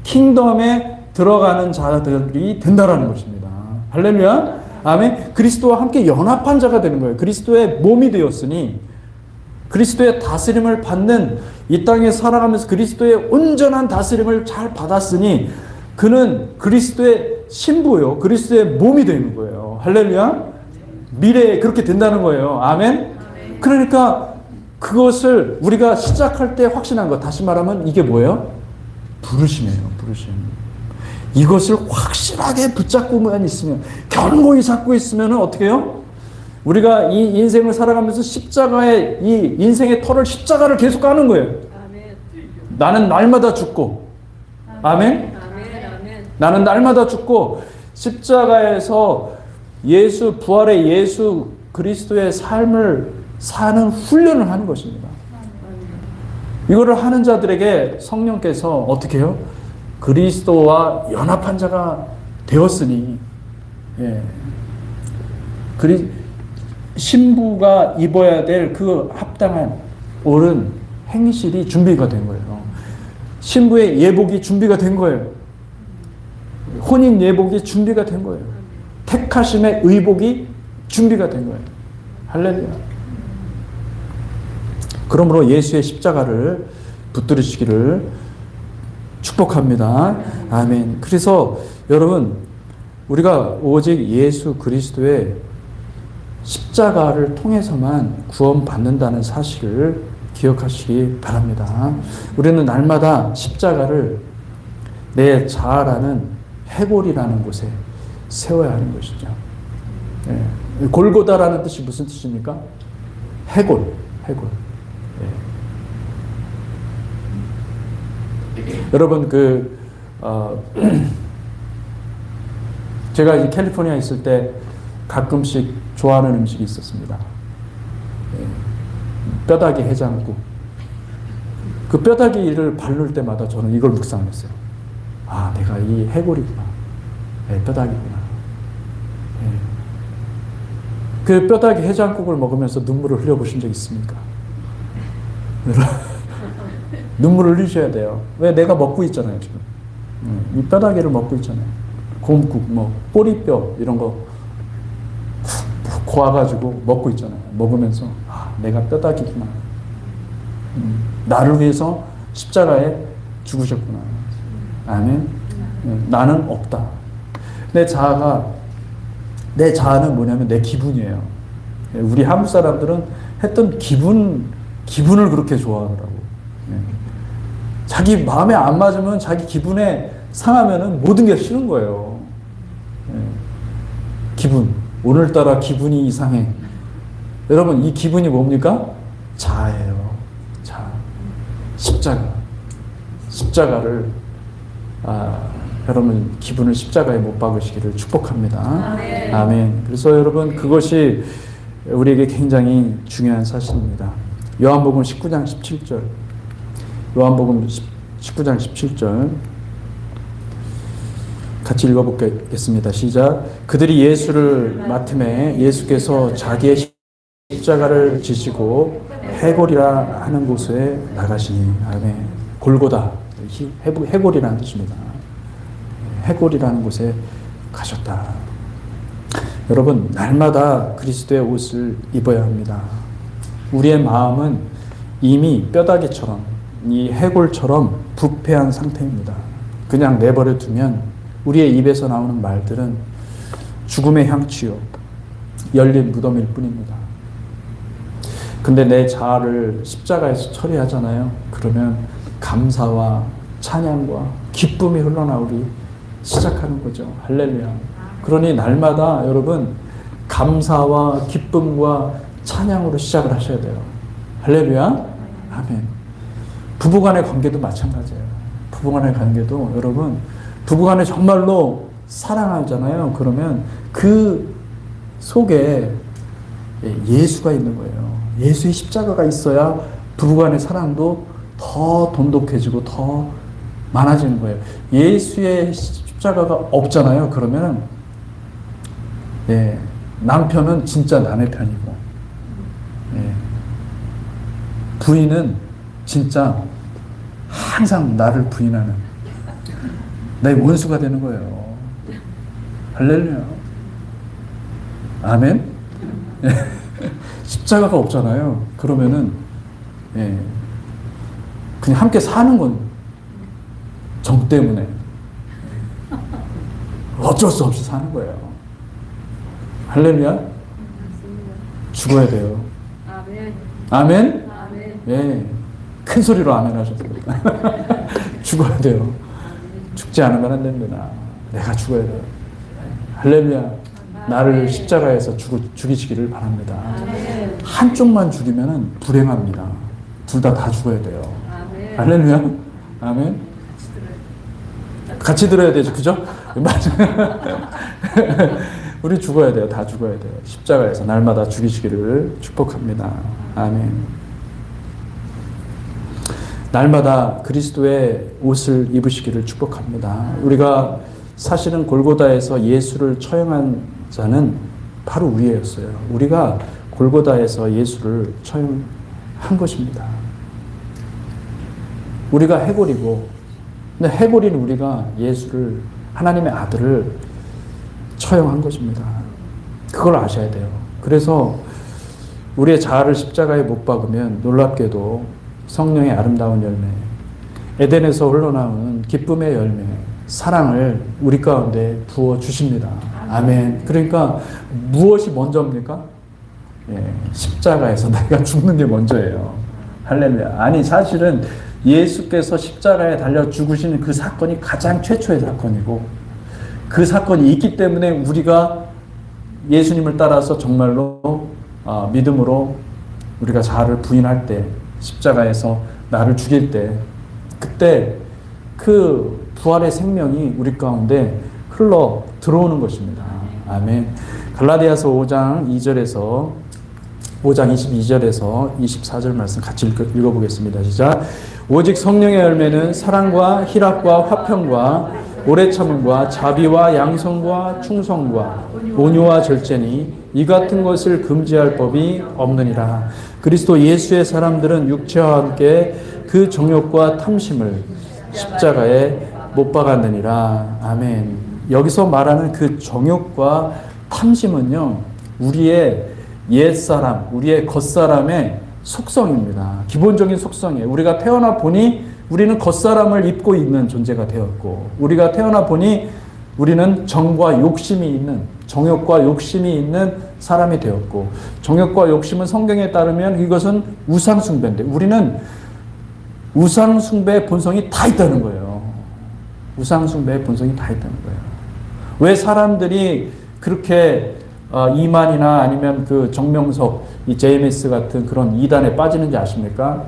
[SPEAKER 1] 킹덤에 들어가는 자들이 된다라는 것입니다. 할렐루야. 아멘. 그리스도와 함께 연합한 자가 되는 거예요. 그리스도의 몸이 되었으니 그리스도의 다스림을 받는 이 땅에 살아가면서 그리스도의 온전한 다스림을 잘 받았으니 그는 그리스도의 신부요. 그리스도의 몸이 되는 거예요. 할렐루야. 미래에 그렇게 된다는 거예요. 아멘. 그러니까 그것을 우리가 시작할 때 확신한 것. 다시 말하면 이게 뭐예요? 부르심이에요. 부르심. 이것을 확실하게 붙잡고만 있으면, 견고히 잡고 있으면 어떻게 해요? 우리가 이 인생을 살아가면서 십자가의 이 인생의 털을 십자가를 계속 까는 거예요. 아멘. 나는 날마다 죽고, 아멘? 아멘. 나는 날마다 죽고 십자가에서 부활의 예수 그리스도의 삶을 사는 훈련을 하는 것입니다. 이거를 하는 자들에게 성령께서 어떻게 해요? 그리스도와 연합한 자가 되었으니, 신부가 입어야 될 그 합당한 옳은 행실이 준비가 된 거예요. 신부의 예복이 준비가 된 거예요. 혼인 예복이 준비가 된 거예요. 택하심의 의복이 준비가 된 거예요. 할렐루야. 그러므로 예수의 십자가를 붙들으시기를 축복합니다. 아멘. 그래서 여러분 우리가 오직 예수 그리스도의 십자가를 통해서만 구원받는다는 사실을 기억하시기 바랍니다. 우리는 날마다 십자가를 내 자아라는 해골이라는 곳에 세워야 하는 것이죠. 골고다라는 뜻이 무슨 뜻입니까? 해골. 여러분 제가 이제 캘리포니아에 있을 때 가끔씩 좋아하는 음식이 있었습니다. 뼈다귀 해장국. 그 뼈다귀를 바를 때마다 저는 이걸 묵상했어요. 아, 내가 이 해골이구나. 뼈다귀구나. 그 뼈다귀 해장국을 먹으면서 눈물을 흘려보신 적 있습니까? 눈물을 흘리셔야 돼요. 왜? 내가 먹고 있잖아요, 지금. 이 뼈다귀를 먹고 있잖아요. 곰국, 뭐, 꼬리뼈, 이런 거 고아가지고 먹고 있잖아요. 먹으면서, 아, 내가 뼈다귀구나. 나를 위해서 십자가에 죽으셨구나. 아멘. 나는 없다. 내 자아는 뭐냐면 내 기분이에요. 우리 한국 사람들은 했던 기분을 그렇게 좋아하더라고. 자기 마음에 안 맞으면 자기 기분에 상하면은 모든 게 싫은 거예요. 기분. 오늘따라 기분이 이상해. 여러분, 이 기분이 뭡니까? 자아예요. 자아. 십자가를, 여러분, 기분을 십자가에 못 박으시기를 축복합니다. 아멘. 그래서 여러분, 그것이 우리에게 굉장히 중요한 사실입니다. 요한복음 19장 17절. 요한복음 19장 17절. 같이 읽어보겠습니다. 시작. 그들이 예수를 맡음에 예수께서 자기의 십자가를 지시고 해골이라 하는 곳에 나가시니. 아멘. 골고다. 해골이라는 뜻입니다. 해골이라는 곳에 가셨다. 여러분, 날마다 그리스도의 옷을 입어야 합니다. 우리의 마음은 이미 뼈다귀처럼, 이 해골처럼 부패한 상태입니다. 그냥 내버려 두면 우리의 입에서 나오는 말들은 죽음의 향취요, 열린 무덤일 뿐입니다. 근데 내 자아를 십자가에서 처리하잖아요. 그러면 감사와 찬양과 기쁨이 흘러나오기 시작하는 거죠. 할렐루야. 그러니 날마다 여러분 감사와 기쁨과 찬양으로 시작을 하셔야 돼요. 할렐루야. 아멘. 부부간의 관계도 마찬가지예요. 부부간의 관계도 여러분 부부간에 정말로 사랑하잖아요. 그러면 그 속에 예수가 있는 거예요. 예수의 십자가가 있어야 부부간의 사랑도 더 돈독해지고 더 많아지는 거예요. 예수의 십자가가 없잖아요. 그러면 남편은 진짜 남의 편이고 부인은 진짜 항상 나를 부인하는 내 원수가 되는 거예요. 할렐루야. 아멘. 십자가가 없잖아요. 그러면은 그냥 함께 사는 건 정 때문에 어쩔 수 없이 사는 거예요. 할렐루야. 죽어야 돼요. 아멘. 아멘. 큰 소리로 아멘 하셨어요. 죽어야 돼요. 죽지 않으면 안 됩니다. 내가 죽어야 돼요. 할렐루야. 나를 십자가에서 죽이시기를 바랍니다. 한쪽만 죽이면 불행합니다. 둘 다 죽어야 돼요. 할렐루야. 아멘. 같이 들어야 되죠. 그죠? 우리 죽어야 돼요. 다 죽어야 돼요. 십자가에서 날마다 죽이시기를 축복합니다. 아멘. 날마다 그리스도의 옷을 입으시기를 축복합니다. 우리가 사실은 골고다에서 예수를 처형한 자는 바로 우리였어요. 우리가 골고다에서 예수를 처형한 것입니다. 우리가 해골이고, 근데 해골인 우리가 예수를, 하나님의 아들을 처형한 것입니다. 그걸 아셔야 돼요. 그래서 우리의 자아를 십자가에 못 박으면 놀랍게도 성령의 아름다운 열매, 에덴에서 흘러나오는 기쁨의 열매, 사랑을 우리 가운데 부어 주십니다. 아멘. 그러니까 무엇이 먼저입니까? 십자가에서 내가 죽는 게 먼저예요. 할렐루야. 아니, 사실은 예수께서 십자가에 달려 죽으시는 그 사건이 가장 최초의 사건이고, 그 사건이 있기 때문에 우리가 예수님을 따라서 정말로 믿음으로 우리가 자아를 부인할 때, 십자가에서 나를 죽일 때, 그때 그 부활의 생명이 우리 가운데 흘러 들어오는 것입니다. 아멘. 갈라디아서 5장 2절에서 5장 22절에서 24절 말씀 같이 읽어보겠습니다. 시작. 오직 성령의 열매는 사랑과 희락과 화평과 오래 참음과 자비와 양성과 충성과 온유와 절제니 이 같은 것을 금지할 법이 없느니라. 그리스도 예수의 사람들은 육체와 함께 그 정욕과 탐심을 십자가에 못 박았느니라. 아멘. 여기서 말하는 그 정욕과 탐심은요, 우리의 옛사람, 우리의 겉사람의 속성입니다. 기본적인 속성이에요. 우리가 태어나 보니 우리는 겉사람을 입고 있는 존재가 되었고, 우리가 태어나 보니 우리는 정과 욕심이 있는, 정욕과 욕심이 있는 사람이 되었고, 정욕과 욕심은 성경에 따르면 이것은 우상숭배인데, 우리는 우상숭배의 본성이 다 있다는 거예요. 우상숭배의 본성이 다 있다는 거예요. 왜 사람들이 그렇게 이만이나 아니면 그 정명석, 이 JMS 같은 그런 이단에 빠지는지 아십니까?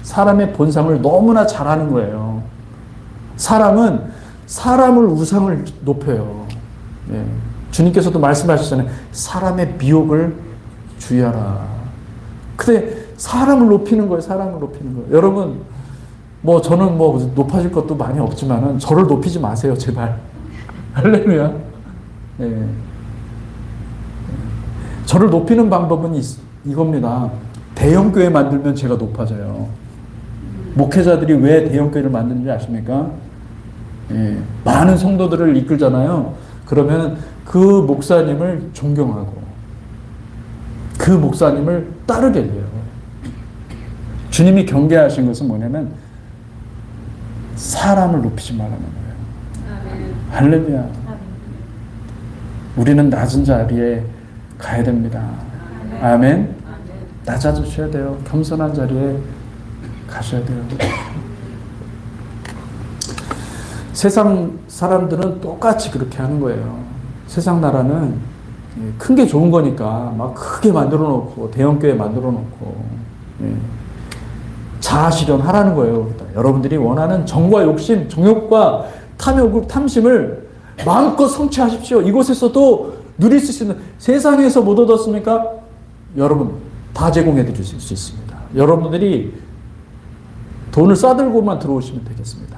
[SPEAKER 1] 사람의 본성을 너무나 잘 아는 거예요. 사람은 사람을 우상을 높여요. 예. 주님께서도 말씀하셨잖아요. 사람의 미혹을 주의하라. 근데 사람을 높이는 거예요. 사람을 높이는 거예요. 여러분, 뭐 저는 뭐 높아질 것도 많이 없지만은 저를 높이지 마세요, 제발. 할렐루야. 예. 저를 높이는 방법은 이겁니다. 대형교회 만들면 제가 높아져요. 목회자들이 왜 대형교회를 만드는지 아십니까? 예, 많은 성도들을 이끌잖아요. 그러면 그 목사님을 존경하고 그 목사님을 따르게 돼요. 주님이 경계하신 것은 뭐냐면 사람을 높이지 말라는 거예요. 할렐루야. 우리는 낮은 자리에 가야 됩니다. 아멘. 낮아지셔야 돼요. 겸손한 자리에 가셔야 돼요. 세상 사람들은 똑같이 그렇게 하는 거예요. 세상 나라는 큰 게 좋은 거니까 막 크게 만들어 놓고 대형교회 만들어 놓고 자아실현 하라는 거예요. 여러분들이 원하는 정과 욕심, 정욕과 탐욕을, 탐심을 마음껏 성취하십시오. 이곳에서도 누릴 수 있는, 세상에서 못 얻었습니까? 여러분 다 제공해 드릴 수 있습니다. 여러분들이 돈을 싸들고만 들어오시면 되겠습니다.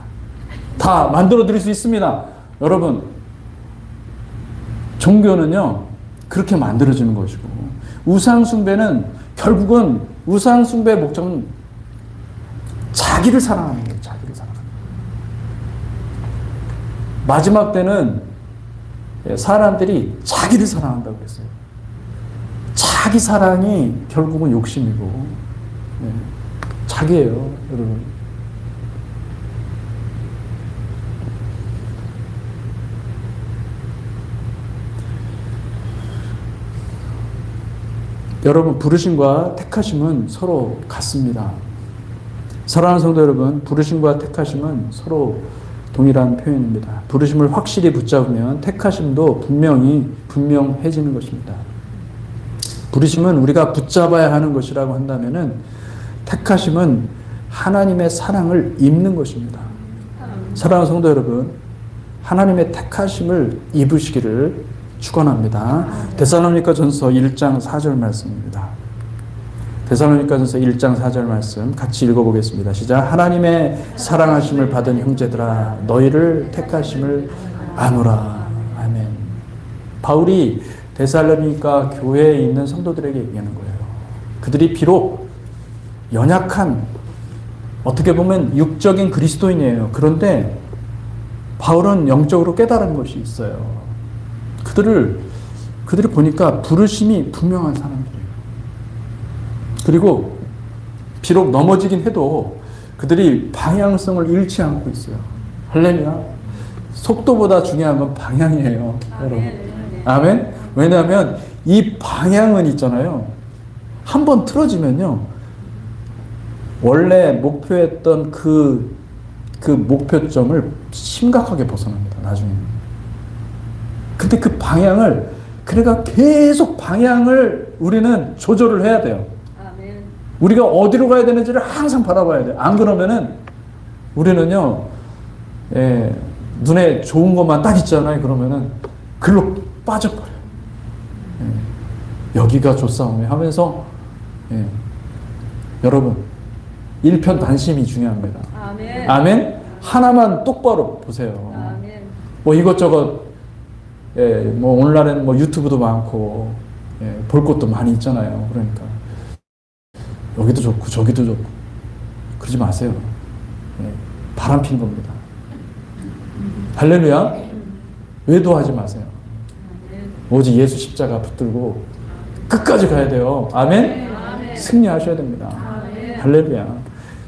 [SPEAKER 1] 다 만들어 드릴 수 있습니다. 여러분, 종교는요 그렇게 만들어지는 것이고, 우상숭배는 결국은, 우상숭배의 목적은 자기를 사랑하는 거예요. 자기를 사랑하는 거예요. 마지막 때는 사람들이 자기를 사랑한다고 했어요. 자기 사랑이 결국은 욕심이고, 자기예요, 여러분. 여러분, 부르심과 택하심은 서로 같습니다. 사랑하는 성도 여러분, 부르심과 택하심은 서로 동일한 표현입니다. 부르심을 확실히 붙잡으면 택하심도 분명해지는 것입니다. 부르심은 우리가 붙잡아야 하는 것이라고 한다면은, 택하심은 하나님의 사랑을 입는 것입니다. 사랑하는 성도 여러분, 하나님의 택하심을 입으시기를 축원합니다. 데살로니가전서 1장 4절 말씀입니다. 데살로니가전서 1장 4절 말씀 같이 읽어보겠습니다. 시작. 하나님의 사랑하심을 받은 형제들아, 너희를 택하심을 아노라. 아멘. 바울이 데살로니가 교회에 있는 성도들에게 얘기하는 거예요. 그들이 비록 연약한, 어떻게 보면 육적인 그리스도인이에요. 그런데 바울은 영적으로 깨달은 것이 있어요. 그들을 보니까 부르심이 분명한 사람들이에요. 그리고 비록 넘어지긴 해도 그들이 방향성을 잃지 않고 있어요. 할렐루야. 속도보다 중요한 건 방향이에요. 여러분. 아멘. 왜냐하면 이 방향은 있잖아요. 한번 틀어지면요, 원래 목표했던 그 목표점을 심각하게 벗어납니다. 나중에. 근데 그 방향을, 그러니까 계속 방향을 우리는 조절을 해야 돼요. 아멘. 우리가 어디로 가야 되는지를 항상 바라봐야 돼요. 안 그러면은 우리는요, 눈에 좋은 것만 딱 있잖아요. 그러면은 글로 빠져버려요. 여기가 좋사오며 하면서, 여러분, 일편단심이 중요합니다. 아멘. 아멘. 하나만 똑바로 보세요. 아멘. 뭐 이것저것, 예, 뭐 오늘날에는 뭐 유튜브도 많고, 예, 볼 것도 많이 있잖아요. 그러니까 여기도 좋고 저기도 좋고 그러지 마세요. 예, 바람 피는 겁니다. 할렐루야. 외도하지 마세요. 오직 예수 십자가 붙들고 끝까지 가야 돼요. 아멘? 승리하셔야 됩니다. 할렐루야.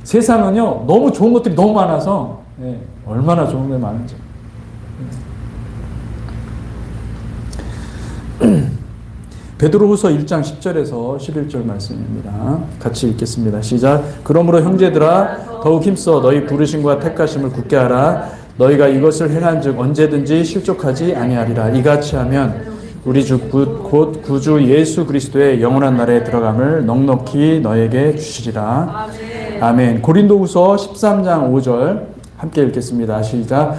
[SPEAKER 1] 세상은요, 너무 좋은 것들이 너무 많아서, 예, 얼마나 좋은 게 많은지. 베드로후서 1장 10절에서 11절 말씀입니다. 같이 읽겠습니다. 시작. 그러므로 형제들아 더욱 힘써 너희 부르심과 택하심을 굳게 하라. 너희가 이것을 행한즉 언제든지 실족하지 아니하리라. 이같이 하면 우리 주 곧 구주 예수 그리스도의 영원한 나라에 들어감을 넉넉히 너에게 주시리라. 아멘. 고린도후서 13장 5절 함께 읽겠습니다. 시작.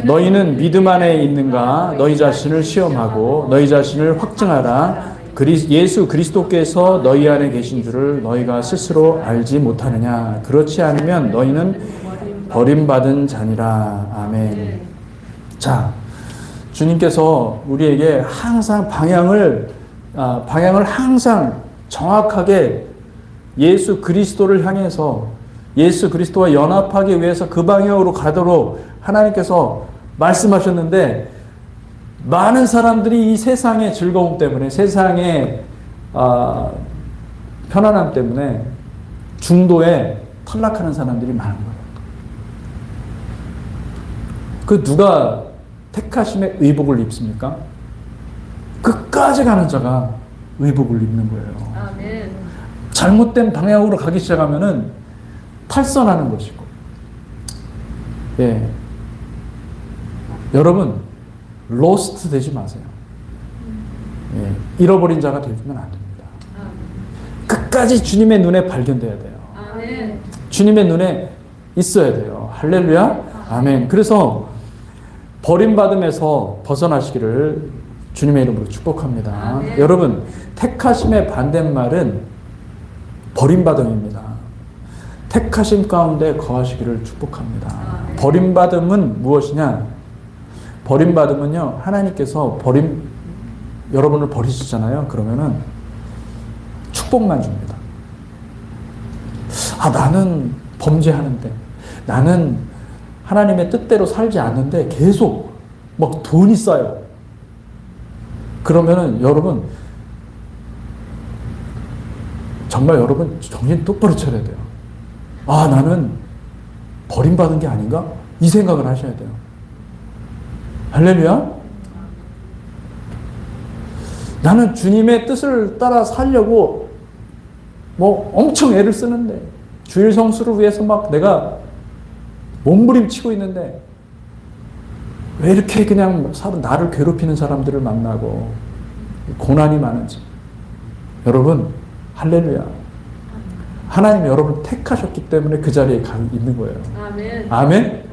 [SPEAKER 1] 너희는 믿음 안에 있는가? 너희 자신을 시험하고 너희 자신을 확증하라. 예수 그리스도께서 너희 안에 계신 줄을 너희가 스스로 알지 못하느냐? 그렇지 않으면 너희는 버림받은 자니라. 아멘. 자, 주님께서 우리에게 항상 방향을 항상 정확하게 예수 그리스도를 향해서 예수 그리스도와 연합하기 위해서 그 방향으로 가도록 하나님께서 말씀하셨는데, 많은 사람들이 이 세상의 즐거움 때문에, 세상의 편안함 때문에 중도에 탈락하는 사람들이 많은 거예요. 그 누가 택하심의 의복을 입습니까? 끝까지 가는 자가 의복을 입는 거예요. 아멘. 잘못된 방향으로 가기 시작하면은 탈선하는 것이고, 예. 여러분, 로스트 되지 마세요. 예. 잃어버린 자가 되면 안 됩니다. 끝까지 주님의 눈에 발견돼야 돼요. 아멘. 주님의 눈에 있어야 돼요. 할렐루야. 아멘. 그래서 버림받음에서 벗어나시기를 주님의 이름으로 축복합니다. 아멘. 여러분, 택하심의 반대말은 버림받음입니다. 택하심 가운데 거하시기를 축복합니다. 아멘. 버림받음은 무엇이냐? 버림받음은요, 하나님께서 여러분을 버리시잖아요. 그러면은 축복만 줍니다. 나는 범죄하는데, 나는 하나님의 뜻대로 살지 않는데 계속 막 돈이 쌓여. 그러면은 여러분, 정말 여러분 정신 똑바로 차려야 돼요. 나는 버림받은 게 아닌가? 이 생각을 하셔야 돼요. 할렐루야. 나는 주님의 뜻을 따라 살려고 뭐 엄청 애를 쓰는데, 주일 성수를 위해서 막 내가 몸부림치고 있는데 왜 이렇게 그냥 나를 괴롭히는 사람들을 만나고 고난이 많은지. 여러분, 할렐루야. 하나님이 여러분을 택하셨기 때문에 그 자리에 있는 거예요. 아멘. 아멘?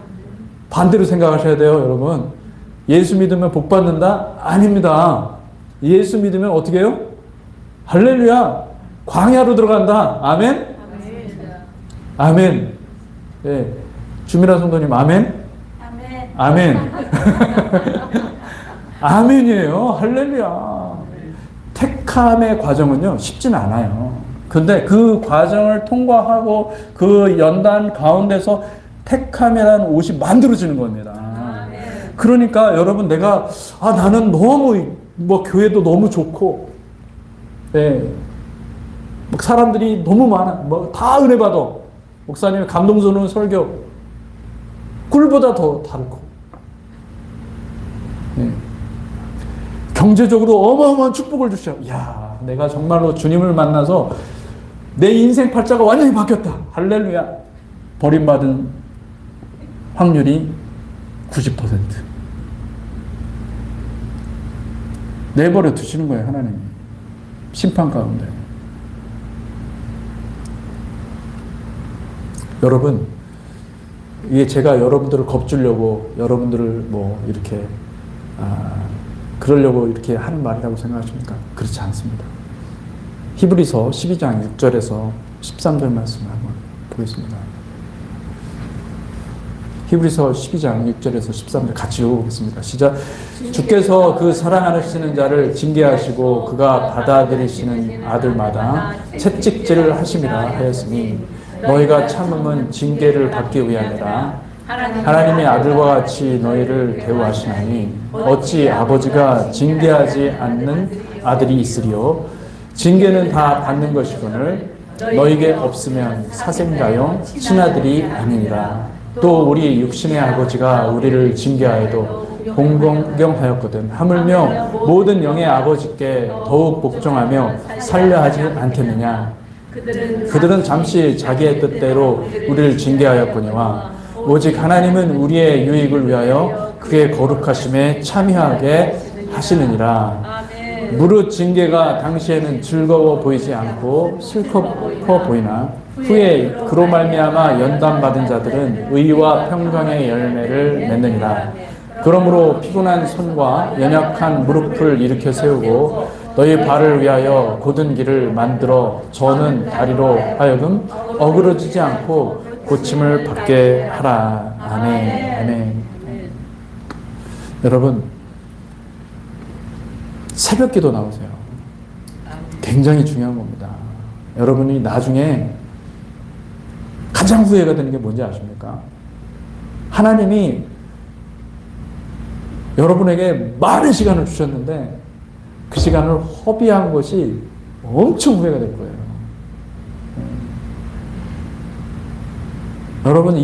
[SPEAKER 1] 반대로 생각하셔야 돼요, 여러분. 예수 믿으면 복 받는다? 아닙니다. 예수 믿으면 어떻게 해요? 할렐루야. 광야로 들어간다. 아멘? 아멘. 예. 주미라 성도님, 아멘? 아멘. 아멘. 아멘이에요. 할렐루야. 택함의 과정은요, 쉽지는 않아요. 근데 그 과정을 통과하고 그 연단 가운데서 택함이라는 옷이 만들어지는 겁니다. 그러니까 여러분, 내가 나는 너무 교회도 너무 좋고, 예, 막 사람들이 너무 많아, 다 은혜 받아. 목사님 감동스러운 설교, 꿀보다 더 달고, 예, 경제적으로 어마어마한 축복을 주셔. 야, 내가 정말로 주님을 만나서 내 인생 팔자가 완전히 바뀌었다. 할렐루야. 버림받은 확률이 90%. 내버려 두시는 거예요, 하나님이. 심판 가운데. 여러분, 이게 제가 여러분들을 겁주려고, 여러분들을 이렇게, 그러려고 이렇게 하는 말이라고 생각하십니까? 그렇지 않습니다. 히브리서 12장 6절에서 13절 말씀을 한번 보겠습니다. 히브리서 12장 6절에서 13절 같이 읽어보겠습니다. 시작. 주께서 그 사랑하시는 자를 징계하시고 그가 받아들이시는 아들마다 채찍질을 하심이라 하였으니 너희가 참음은 징계를 받기 위함이라. 하나님의 아들과 같이 너희를 대우하시나니 어찌 아버지가 징계하지 않는 아들이 있으리요. 징계는 다 받는 것이거늘 너희에게 없으면 사생자요 친아들이 아니니라. 또 우리 육신의 아버지가 우리를 징계하여도 공경하였거든. 하물며 모든 영의 아버지께 더욱 복종하며 살려 하지 않겠느냐. 그들은 잠시 자기의 뜻대로 우리를 징계하였거니와 오직 하나님은 우리의 유익을 위하여 그의 거룩하심에 참여하게 하시느니라. 무릇 징계가 당시에는 즐거워 보이지 않고 슬퍼 보이나 후에 그로 말미암아 연단받은 자들은 의와 평강의 열매를 맺느니라. 그러므로 피곤한 손과 연약한 무릎을 일으켜 세우고 너희 발을 위하여 곧은 길을 만들어 저는 다리로 하여금 어그러지지 않고 고침을 받게 하라. 아멘. 아멘. 여러분, 새벽 기도 나오세요. 굉장히 중요한 겁니다. 여러분이 나중에 가장 후회가 되는 게 뭔지 아십니까? 하나님이 여러분에게 많은 시간을 주셨는데 그 시간을 허비한 것이 엄청 후회가 될 거예요. 여러분,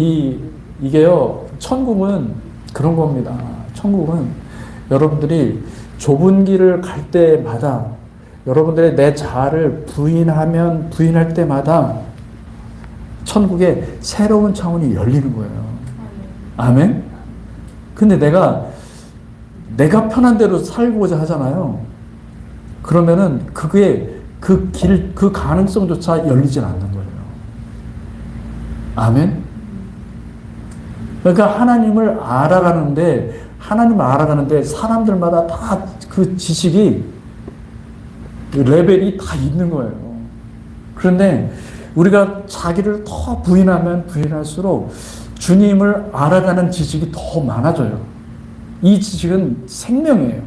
[SPEAKER 1] 이게요, 천국은 그런 겁니다. 천국은 여러분들이 좁은 길을 갈 때마다 여러분들의 내 자아를 부인할 때마다 천국에 새로운 차원이 열리는 거예요. 아멘? 근데 내가 편한 대로 살고자 하잖아요. 그러면은 그 가능성조차 열리질 않는 거예요. 아멘? 그러니까 하나님을 알아가는데 사람들마다 다 그 지식이, 레벨이 다 있는 거예요. 그런데 우리가 자기를 더 부인하면 부인할수록 주님을 알아가는 지식이 더 많아져요. 이 지식은 생명이에요.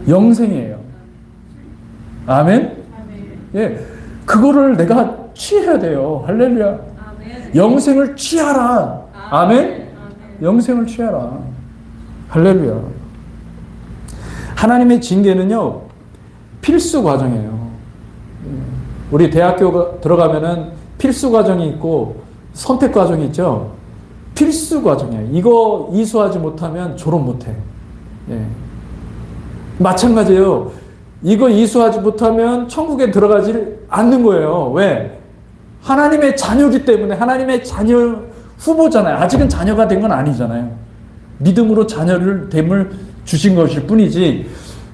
[SPEAKER 1] 영생이에요. 아멘? 예. 그거를 내가 취해야 돼요. 할렐루야. 영생을 취하라. 아멘? 영생을 취하라. 할렐루야. 하나님의 징계는요, 필수 과정이에요. 우리 대학교 들어가면은 필수 과정이 있고 선택 과정이 있죠. 필수 과정이에요. 이거 이수하지 못하면 졸업 못해. 예. 마찬가지예요. 이거 이수하지 못하면 천국에 들어가지 않는 거예요. 왜? 하나님의 자녀이기 때문에. 하나님의 자녀 후보잖아요. 아직은 자녀가 된 건 아니잖아요. 믿음으로 자녀를 됨을 주신 것일 뿐이지,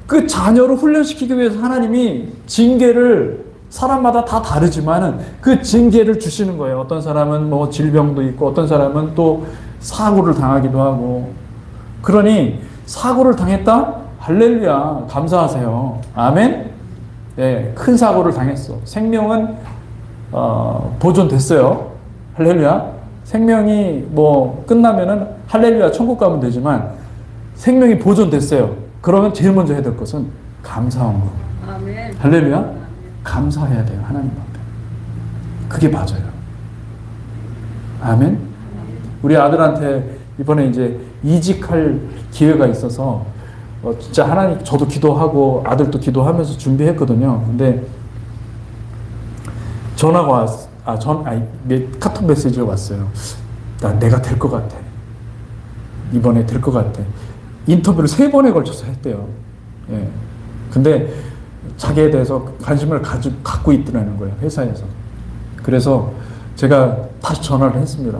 [SPEAKER 1] 그 자녀를 훈련시키기 위해서 하나님이 징계를, 사람마다 다 다르지만은 그 징계를 주시는 거예요. 어떤 사람은 뭐 질병도 있고 어떤 사람은 또 사고를 당하기도 하고. 그러니 사고를 당했다? 할렐루야. 감사하세요. 아멘? 네, 큰 사고를 당했어. 생명은 보존됐어요. 할렐루야. 생명이 뭐 끝나면은 할렐루야 천국 가면 되지만 생명이 보존됐어요. 그러면 제일 먼저 해야 될 것은 감사한 거. 아멘. 할렐루야. 아멘. 감사해야 돼요. 하나님 앞에. 그게 맞아요. 아멘. 우리 아들한테 이번에 이제 이직할 기회가 있어서 진짜 하나님, 저도 기도하고 아들도 기도하면서 준비했거든요. 근데 전화가 카톡 메시지가 왔어요. 내가 될 것 같아. 이번에 될 것 같아. 인터뷰를 3번에 걸쳐서 했대요. 예. 근데 자기에 대해서 관심을 갖고 있더라는 거예요. 회사에서. 그래서 제가 다시 전화를 했습니다.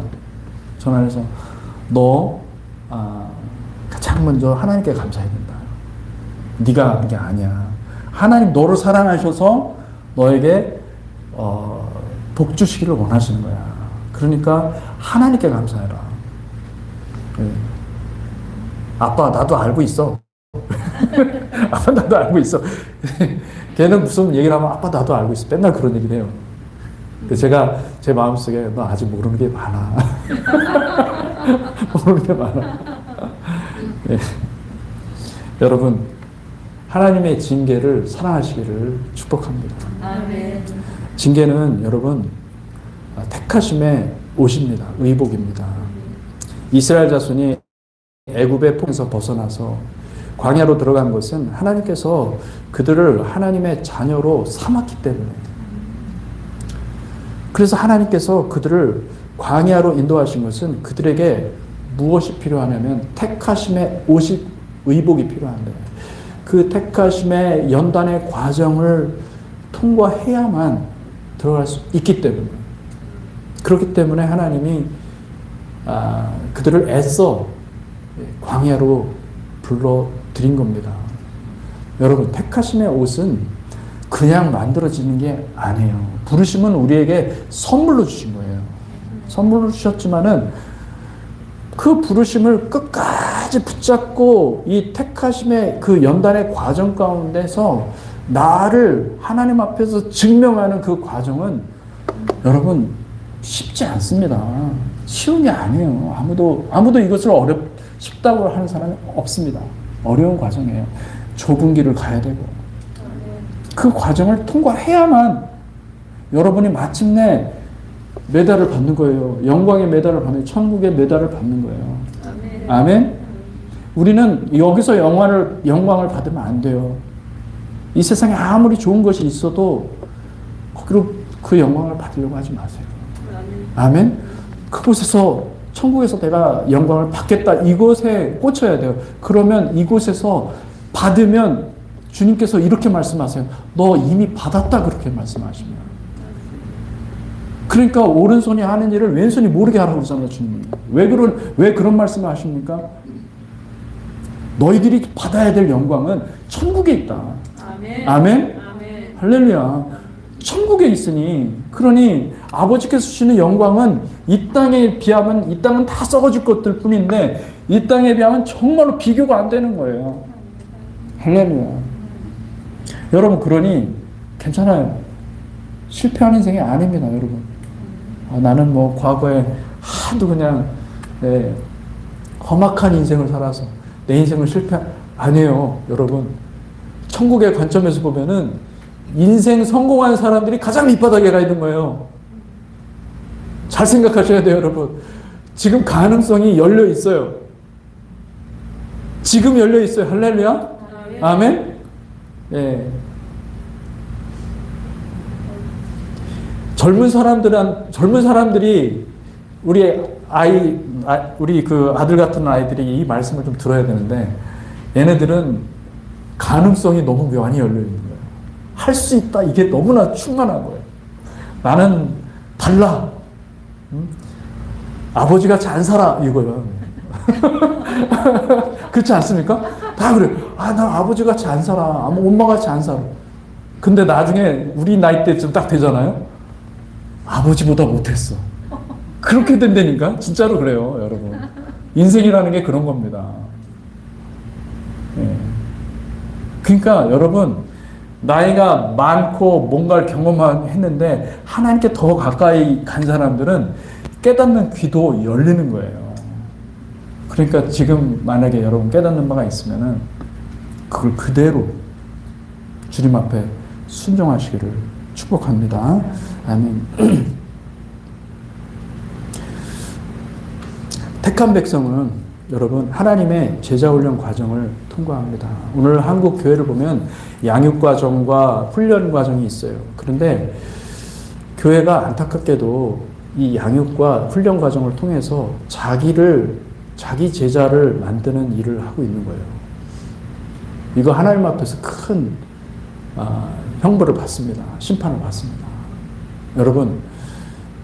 [SPEAKER 1] 전화를 해서 너 가장 먼저 하나님께 감사해야 된다. 네가 한 게 아니야. 하나님 너를 사랑하셔서 너에게 복 주시기를 원하시는 거야. 그러니까 하나님께 감사해라. 예. 아빠 나도 알고 있어. 아빠 나도 알고 있어. 걔는 무슨 얘기를 하면 아빠 나도 알고 있어. 맨날 그런 얘기를 해요. 제가 제 마음속에 너 아직 모르는 게 많아. 모르는 게 많아. 예. 여러분, 하나님의 징계를 사랑하시기를 축복합니다.
[SPEAKER 2] 아멘.
[SPEAKER 1] 징계는 여러분 택하심의 옷입니다. 의복입니다. 이스라엘 자손이 애굽의 포로에서 벗어나서 광야로 들어간 것은 하나님께서 그들을 하나님의 자녀로 삼았기 때문에, 그래서 하나님께서 그들을 광야로 인도하신 것은 그들에게 무엇이 필요하냐면 택하심의 옷이, 의복이 필요한데, 그 택하심의 연단의 과정을 통과해야만 들어갈 수 있기 때문에, 그렇기 때문에 하나님이 그들을 애써 광야로 불러들인 겁니다. 여러분, 택하심의 옷은 그냥 만들어지는 게 아니에요. 부르심은 우리에게 선물로 주신 거예요. 선물로 주셨지만은 그 부르심을 끝까지 붙잡고 이 택하심의 그 연단의 과정 가운데서 나를 하나님 앞에서 증명하는 그 과정은 여러분 쉽지 않습니다. 쉬운 게 아니에요. 아무도 이것을 쉽다고 하는 사람이 없습니다. 어려운 과정이에요. 좁은 길을 가야 되고 그 과정을 통과해야만 여러분이 마침내 메달을 받는 거예요. 영광의 메달을 받는, 천국의 메달을 받는 거예요. 아멘. 아멘? 우리는 여기서 영광을 받으면 안 돼요. 이 세상에 아무리 좋은 것이 있어도 거기로 그 영광을 받으려고 하지 마세요. 아멘? 그곳에서, 천국에서 내가 영광을 받겠다, 이곳에 꽂혀야 돼요. 그러면 이곳에서 받으면 주님께서 이렇게 말씀하세요. 너 이미 받았다, 그렇게 말씀하십니다. 그러니까 오른손이 하는 일을 왼손이 모르게 하라고 그러잖아요, 주님은. 왜 그런 말씀을 하십니까? 너희들이 받아야 될 영광은 천국에 있다. 아멘. 아멘? 아멘. 할렐루야. 천국에 있으니, 그러니 아버지께서 주시는 영광은 이 땅에 비하면, 이 땅은 다 썩어질 것들 뿐인데 이 땅에 비하면 정말로 비교가 안 되는 거예요. 할렐루야. 여러분, 그러니 괜찮아요. 실패한 인생이 아닙니다, 여러분. 나는 뭐 과거에 하도 그냥 험악한 인생을 살아서 내 인생을 아니에요, 여러분. 천국의 관점에서 보면은 인생 성공한 사람들이 가장 밑바닥에 가 있는 거예요. 잘 생각하셔야 돼요, 여러분. 지금 가능성이 열려 있어요. 지금 열려 있어요. 할렐루야. 아멘. 예. 젊은 사람들이 우리 그 아들 같은 아이들이 이 말씀을 좀 들어야 되는데, 얘네들은 가능성이 너무 많이 열려 있는 거예요. 할 수 있다, 이게 너무나 충만한 거예요. 나는 달라. 아버지같이 안 살아, 이거요. 그렇지 않습니까? 다 그래. 나 아버지같이 안 살아. 엄마같이 안 살아. 근데 나중에 우리 나이 때쯤 딱 되잖아요. 아버지보다 못했어. 그렇게 된다니까? 진짜로 그래요, 여러분. 인생이라는 게 그런 겁니다. 예. 그러니까 여러분, 나이가 많고 뭔가를 경험했는데 하나님께 더 가까이 간 사람들은 깨닫는 귀도 열리는 거예요. 그러니까 지금 만약에 여러분 깨닫는 바가 있으면은 그걸 그대로 주님 앞에 순종하시기를 축복합니다. 아멘. 택한 백성은 여러분 하나님의 제자훈련 과정을 통과합니다. 오늘 한국 교회를 보면 양육 과정과 훈련 과정이 있어요. 그런데 교회가 안타깝게도 이 양육과 훈련 과정을 통해서 자기 제자를 만드는 일을 하고 있는 거예요. 이거 하나님 앞에서 큰 형벌을 받습니다. 심판을 받습니다. 여러분,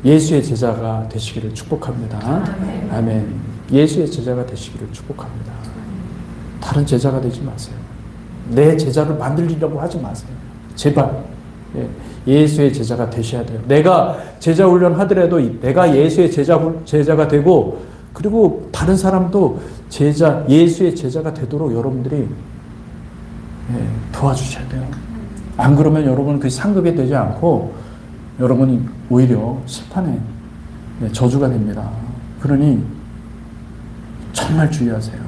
[SPEAKER 1] 예수의 제자가 되시기를 축복합니다. 아멘. 예수의 제자가 되시기를 축복합니다. 다른 제자가 되지 마세요. 내 제자를 만들려고 하지 마세요. 제발. 예수의 제자가 되셔야 돼요. 내가 제자 훈련 하더라도 내가 예수의 제자가 되고, 그리고 다른 사람도 예수의 제자가 되도록 여러분들이 도와주셔야 돼요. 안 그러면 여러분은 그 상급이 되지 않고 여러분이 오히려 심판의 저주가 됩니다. 그러니 정말 주의하세요.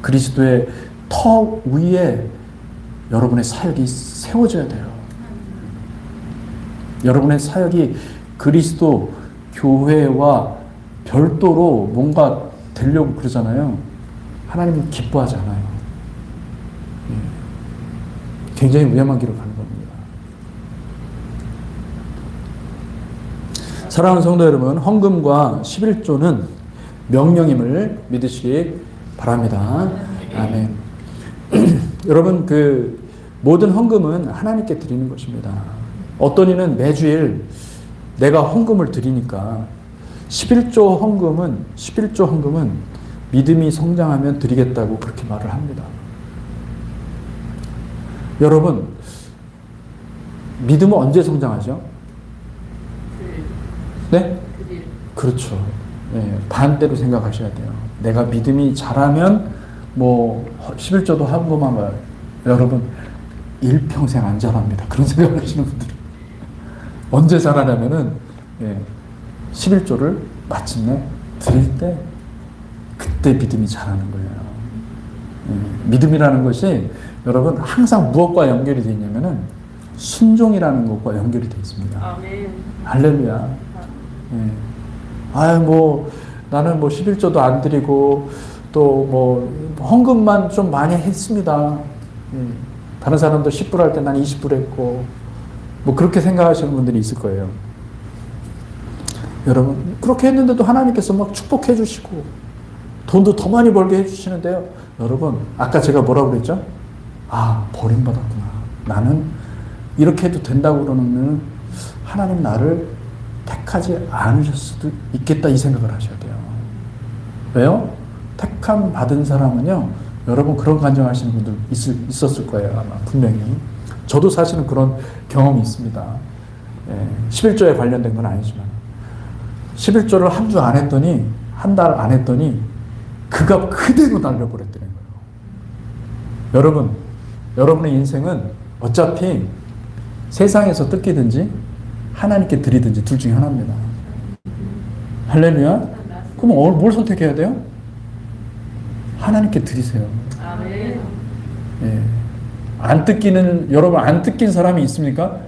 [SPEAKER 1] 그리스도의 터 위에 여러분의 사역이 세워져야 돼요. 여러분의 사역이 그리스도 교회와 별도로 뭔가 되려고 그러잖아요. 하나님은 기뻐하지 않아요. 굉장히 위험한 길을 가는 겁니다. 사랑하는 성도 여러분, 헌금과 11조는 명령임을 믿으시기 바랍니다. 아멘. 여러분, 모든 헌금은 하나님께 드리는 것입니다. 어떤 이는 매주일 내가 헌금을 드리니까 11조 헌금은 믿음이 성장하면 드리겠다고 그렇게 말을 합니다. 여러분, 믿음은 언제 성장하죠? 네? 그렇죠. 네, 반대로 생각하셔야 돼요. 내가 믿음이 자라면 11조도 헌금한 거예요. 여러분, 일평생 안 자랍니다. 그런 생각을 하시는 분들은. 언제 자라냐면은 11조를 마침내 드릴 때 그때 믿음이 자라는 거예요. 믿음이라는 것이 여러분 항상 무엇과 연결이 되어 있냐면은 순종이라는 것과 연결이 되어 있습니다. 아멘. 할렐루야. 나는 11조도 안 드리고 또 헌금만 좀 많이 했습니다. 다른 사람도 10불 할 때 난 20불 했고 그렇게 생각하시는 분들이 있을 거예요. 여러분, 그렇게 했는데도 하나님께서 막 축복해 주시고 돈도 더 많이 벌게 해 주시는데요. 여러분, 아까 제가 뭐라고 그랬죠? 버림받았구나. 나는 이렇게 해도 된다고 그러면 하나님 나를 택하지 않으실 수도 있겠다 이 생각을 하셔야 돼요. 왜요? 택함 받은 사람은요, 여러분 그런 간증하시는 분들 있었을 거예요. 아마 분명히. 저도 사실은 그런 경험이 있습니다. 11조에 관련된 건 아니지만 11조를 한 주 안 했더니 한 달 안 했더니 그 값 그대로 날려버렸다는 거예요. 여러분의 인생은 어차피 세상에서 뜯기든지 하나님께 드리든지 둘 중에 하나입니다. 할렐루야? 그럼 뭘 선택해야 돼요? 하나님께 드리세요. 아멘. 여러분 안 뜯긴 사람이 있습니까?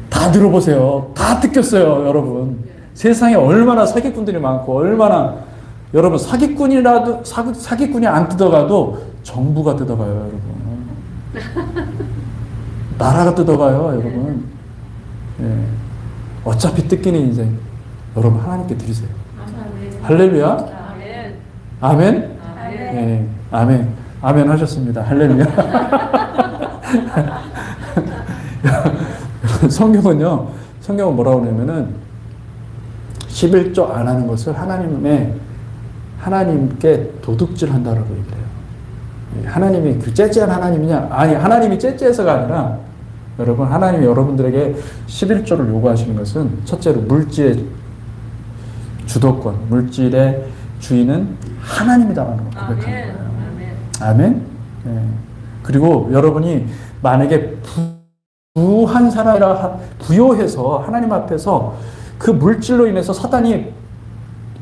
[SPEAKER 1] 다 들어보세요. 다 뜯겼어요, 여러분. 세상에 얼마나 사기꾼들이 많고, 얼마나, 여러분, 사기꾼이 안 뜯어가도 정부가 뜯어가요, 여러분. 나라가 뜯어가요, 여러분. 어차피 뜯기는 인생, 여러분, 하나님께 드리세요. 아멘. 할렐루야? 아멘. 아멘? 아멘. 아멘. 아멘 하셨습니다. 할렐루야. 성경은 뭐라고 하냐면은 11조 안 하는 것을 하나님께 도둑질 한다라고 얘기를 해요. 하나님이 째째한 하나님이냐? 아니, 하나님이 째째해서가 아니라 여러분, 하나님이 여러분들에게 11조를 요구하시는 것은 첫째로 물질의 주도권, 물질의 주인은 하나님이다라는 걸 고백하는 거예요. 아멘? 그리고 여러분이 만약에 부한 사람이라 부요해서 하나님 앞에서 그 물질로 인해서 사단이,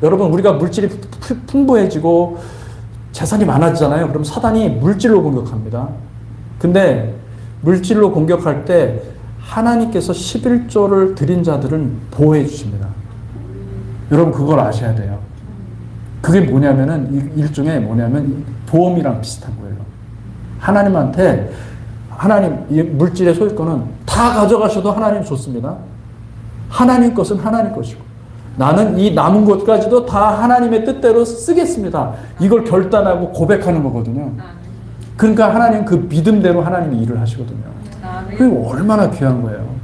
[SPEAKER 1] 여러분 우리가 물질이 풍부해지고 재산이 많아지잖아요. 그럼 사단이 물질로 공격합니다. 근데 물질로 공격할 때 하나님께서 11조를 드린 자들은 보호해 주십니다. 여러분 그걸 아셔야 돼요. 그게 뭐냐면은 일종의 보험이랑 비슷한 거예요. 하나님한테 이 물질의 소유권은 다 가져가셔도 하나님 좋습니다. 하나님 것은 하나님 것이고 나는 이 남은 것까지도 다 하나님의 뜻대로 쓰겠습니다. 이걸 결단하고 고백하는 거거든요. 그러니까 하나님 그 믿음대로 하나님이 일을 하시거든요. 그게 얼마나 귀한 거예요.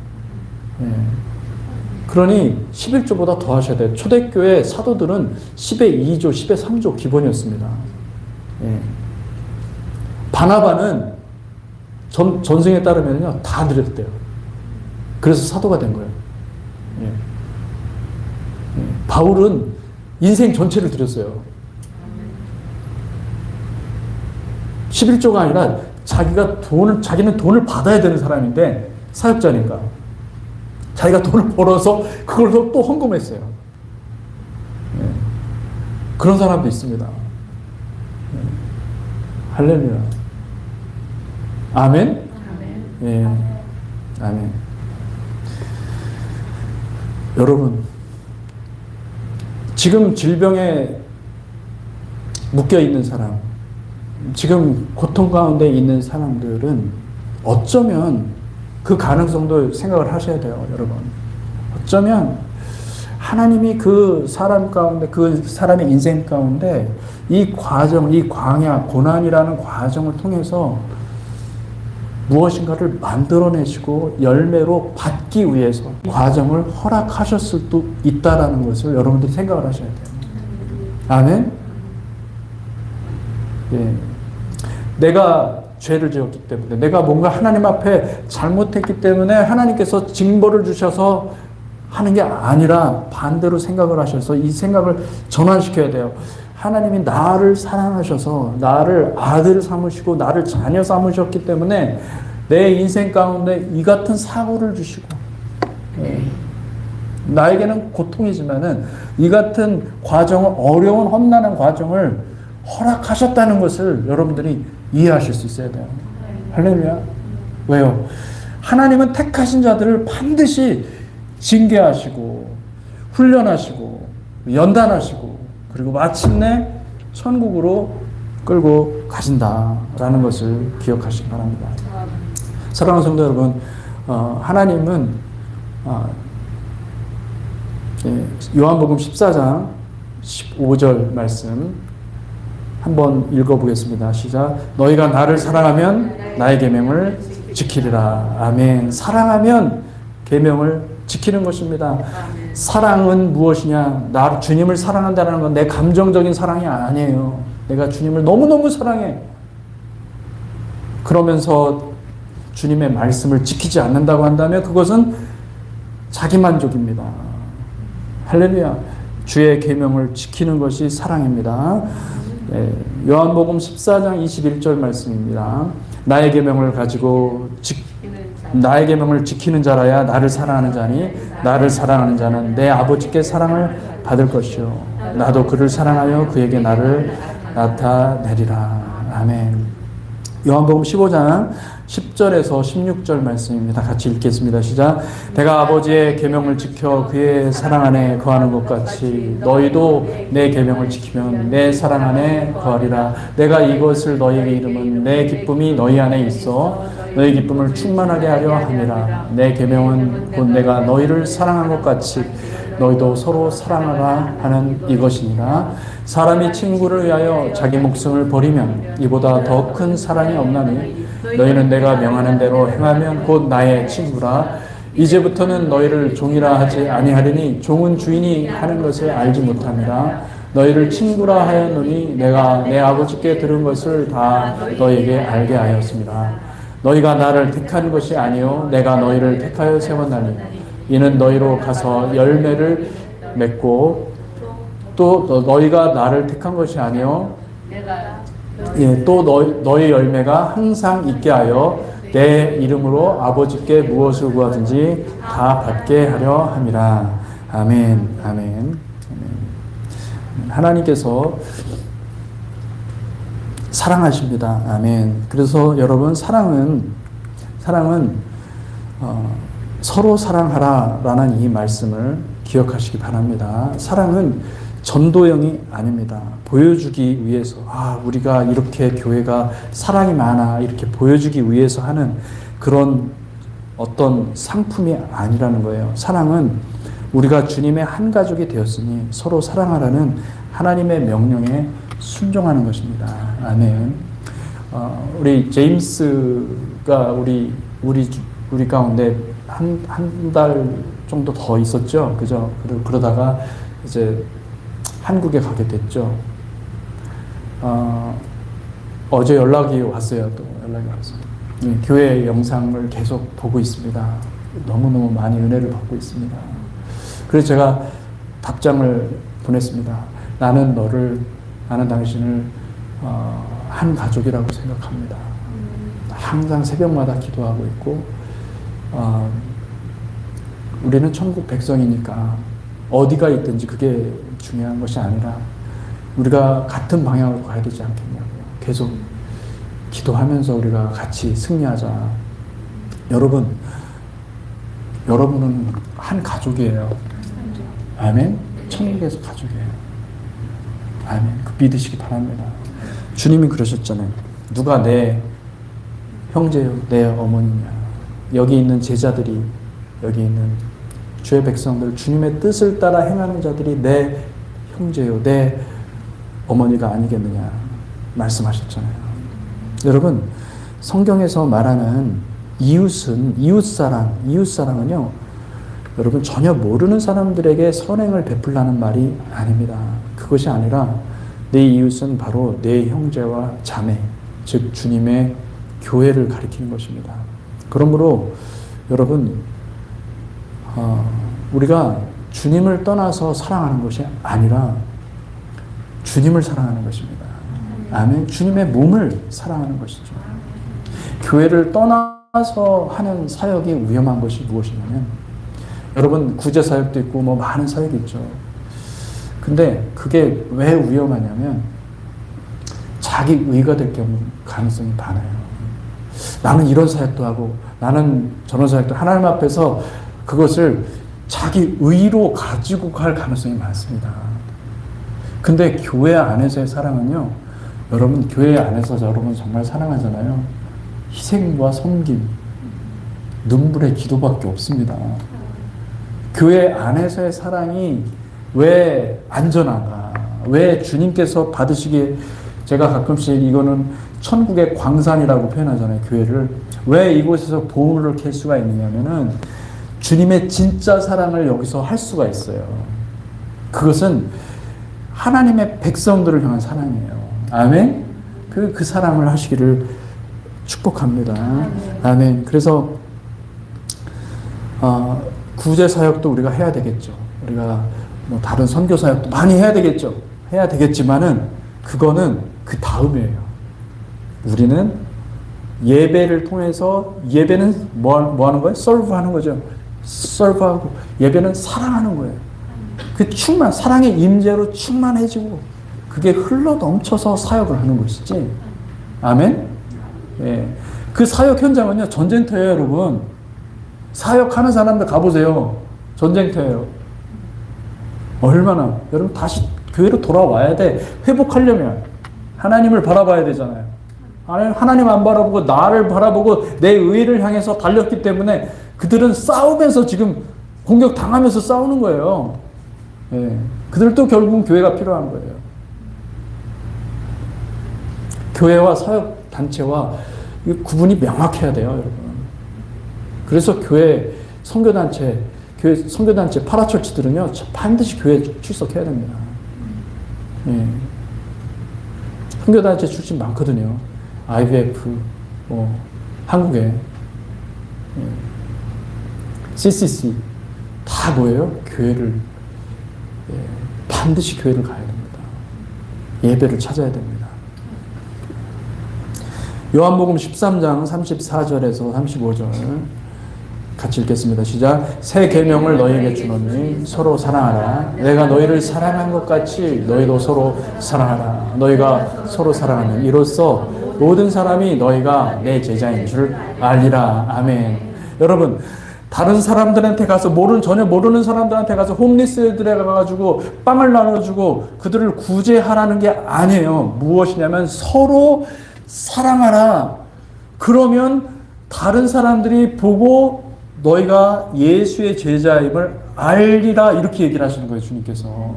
[SPEAKER 1] 그러니 11조보다 더 하셔야 돼요. 초대교회 사도들은 10의 2조, 10의 3조 기본이었습니다. 바나바는 전승에 따르면요 다 드렸대요. 그래서 사도가 된 거예요. 바울은 인생 전체를 드렸어요. 11조가 아니라 자기는 돈을 받아야 되는 사람인데 사역자니까 자기가 돈을 벌어서 그걸로 또 헌금했어요. 예. 그런 사람도 있습니다. 예. 할렐루야. 아멘? 예. 아멘. 여러분, 지금 질병에 묶여 있는 사람, 지금 고통 가운데 있는 사람들은 어쩌면 그 가능성도 생각을 하셔야 돼요, 여러분. 어쩌면 하나님이 그 사람 가운데, 그 사람의 인생 가운데 이 과정, 이 광야, 고난이라는 과정을 통해서 무엇인가를 만들어내시고 열매로 받기 위해서 과정을 허락하셨을 수도 있다라는 것을 여러분들이 생각을 하셔야 돼요. 아멘? 예. 내가 죄를 지었기 때문에, 내가 뭔가 하나님 앞에 잘못했기 때문에 하나님께서 징벌을 주셔서 하는 게 아니라 반대로 생각을 하셔서 이 생각을 전환시켜야 돼요. 하나님이 나를 사랑하셔서 나를 아들 삼으시고 나를 자녀 삼으셨기 때문에 내 인생 가운데 이 같은 사고를 주시고, 나에게는 고통이지만은 이 같은 과정을, 어려운 험난한 과정을 허락하셨다는 것을 여러분들이 이해하실 수 있어야 돼요. 할렐루야. 왜요? 하나님은 택하신 자들을 반드시 징계하시고 훈련하시고 연단하시고 그리고 마침내 천국으로 끌고 가신다라는 것을 기억하시기 바랍니다. 사랑하는 성도 여러분, 하나님은 요한복음 14장 15절 말씀 한번 읽어보겠습니다. 시작. 너희가 나를 사랑하면 나의 계명을 지키리라. 아멘. 사랑하면 계명을 지키는 것입니다. 사랑은 무엇이냐? 나 주님을 사랑한다는 건 내 감정적인 사랑이 아니에요. 내가 주님을 너무너무 사랑해. 그러면서 주님의 말씀을 지키지 않는다고 한다면 그것은 자기만족입니다. 할렐루야. 주의 계명을 지키는 것이 사랑입니다. 요한복음 14장 21절 말씀입니다. 나의 계명을 가지고 나의 계명을 지키는 자라야 나를 사랑하는 자니 나를 사랑하는 자는 내 아버지께 사랑을 받을 것이요 나도 그를 사랑하여 그에게 나를 나타내리라. 아멘. 요한복음 15장 10절에서 16절 말씀입니다. 같이 읽겠습니다. 시작. 내가 아버지의 계명을 지켜 그의 사랑 안에 거하는 것 같이 너희도 내 계명을 지키면 내 사랑 안에 거하리라. 내가 이것을 너희에게 이름은 내 기쁨이 너희 안에 있어 너희 기쁨을 충만하게 하려 함이라. 내 계명은 곧 내가 너희를 사랑한 것 같이 너희도 서로 사랑하라 하는 이것이니라. 사람이 친구를 위하여 자기 목숨을 버리면 이보다 더 큰 사랑이 없나니 너희는 내가 명하는 대로 행하면 곧 나의 친구라. 이제부터는 너희를 종이라 하지 아니하리니 종은 주인이 하는 것을 알지 못함이라. 너희를 친구라 하였노니 내가 내 아버지께 들은 것을 다 너희에게 알게 하였습니다. 너희가 나를 택한 것이 아니요 내가 너희를 택하여 세웠나니 이는 너희로 가서 열매를 맺고 또 너희가 나를 택한 것이 아니요 또 너희 열매가 항상 있게 하여 내 이름으로 아버지께 무엇을 구하든지 다 받게 하려 함이라. 아멘. 아멘. 하나님께서 사랑하십니다. 아멘. 그래서 여러분 사랑은 서로 사랑하라라는 이 말씀을 기억하시기 바랍니다. 사랑은 전도형이 아닙니다. 보여주기 위해서 우리가 이렇게 교회가 사랑이 많아 이렇게 보여주기 위해서 하는 그런 어떤 상품이 아니라는 거예요. 사랑은 우리가 주님의 한 가족이 되었으니 서로 사랑하라는 하나님의 명령에 순종하는 것입니다. 아멘. 우리 제임스가 우리 가운데 한 달 정도 더 있었죠. 그죠? 그러다가 이제 한국에 가게 됐죠. 어제 연락이 왔어요. 또 연락이 왔어요. 교회 영상을 계속 보고 있습니다. 너무너무 많이 은혜를 받고 있습니다. 그래서 제가 답장을 보냈습니다. 나는 당신을 한 가족이라고 생각합니다. 항상 새벽마다 기도하고 있고 우리는 천국 백성이니까 어디가 있든지 그게 중요한 것이 아니라 우리가 같은 방향으로 가야 되지 않겠냐고요. 계속 기도하면서 우리가 같이 승리하자. 여러분은 한 가족이에요. 아멘. 천국에서 가족이에요. 아멘. 그 믿으시기 바랍니다. 주님이 그러셨잖아요. 누가 내 형제요, 내 어머니냐. 여기 있는 제자들이, 여기 있는 주의 백성들, 주님의 뜻을 따라 행하는 자들이 내 형제요, 내 어머니가 아니겠느냐 말씀하셨잖아요. 여러분, 성경에서 말하는 이웃사랑은요, 여러분 전혀 모르는 사람들에게 선행을 베풀라는 말이 아닙니다. 그것이 아니라 내 이웃은 바로 내 형제와 자매, 즉 주님의 교회를 가리키는 것입니다. 그러므로 여러분, 우리가 주님을 떠나서 사랑하는 것이 아니라 주님을 사랑하는 것입니다. 아멘. 주님의 몸을 사랑하는 것이죠. 교회를 떠나서 하는 사역이 위험한 것이 무엇이냐면, 여러분 구제사역도 있고 뭐 많은 사역이 있죠. 근데 그게 왜 위험하냐면 자기 의가 될 경우 가능성이 많아요. 나는 이런 사역도 하고 나는 저런 사역도, 하나님 앞에서 그것을 자기 의로 가지고 갈 가능성이 많습니다. 근데 교회 안에서의 사랑은요, 여러분 교회 안에서 여러분 정말 사랑하잖아요. 희생과 섬김, 눈물의 기도밖에 없습니다. 교회 안에서의 사랑이 왜 안전한가? 왜 주님께서 받으시기에, 제가 가끔씩 이거는 천국의 광산이라고 표현하잖아요, 교회를. 왜 이곳에서 보물을 캘 수가 있느냐면은 주님의 진짜 사랑을 여기서 할 수가 있어요. 그것은 하나님의 백성들을 향한 사랑이에요. 아멘? 그 사랑을 하시기를 축복합니다. 아멘. 그래서 구제 사역도 우리가 해야 되겠죠. 우리가 뭐 다른 선교 사역도 많이 해야 되겠죠. 해야 되겠지만은 그거는 그 다음이에요. 우리는 예배를 통해서, 예배는 뭐 하는 거예요? 서브하는 거죠. 서브하고, 예배는 사랑하는 거예요. 그 사랑의 임재로 충만해지고 그게 흘러 넘쳐서 사역을 하는 것이지. 아멘? 예. 그 사역 현장은요, 전쟁터예요, 여러분. 사역하는 사람들 가보세요. 전쟁터예요. 얼마나, 여러분 다시 교회로 돌아와야 돼. 회복하려면 하나님을 바라봐야 되잖아요. 하나님 안 바라보고 나를 바라보고 내 의를 향해서 달렸기 때문에 그들은 싸우면서 지금 공격당하면서 싸우는 거예요. 예. 그들도 결국은 교회가 필요한 거예요. 교회와 사역단체와 구분이 명확해야 돼요, 여러분. 그래서 교회 선교단체 파라철치들은요, 반드시 교회에 출석해야 됩니다. 예. 선교단체 출신 많거든요. IVF, 한국에. 예. CCC. 다 뭐예요? 교회를, 예. 반드시 교회를 가야 됩니다. 예배를 찾아야 됩니다. 요한복음 13장 34절에서 35절 같이 읽겠습니다. 시작. 새 계명을 너희에게 주노니 서로 사랑하라. 내가 너희를 사랑한 것 같이 너희도 서로 사랑하라. 너희가 서로 사랑하는 이로써 모든 사람이 너희가 내 제자인 줄 알리라. 아멘. 여러분, 다른 사람들한테 가서 전혀 모르는 사람들한테 가서 홈리스들에 가가지고 빵을 나눠주고 그들을 구제하라는 게 아니에요. 무엇이냐면 서로 사랑하라. 그러면 다른 사람들이 보고 너희가 예수의 제자임을 알리라, 이렇게 얘기를 하시는 거예요, 주님께서.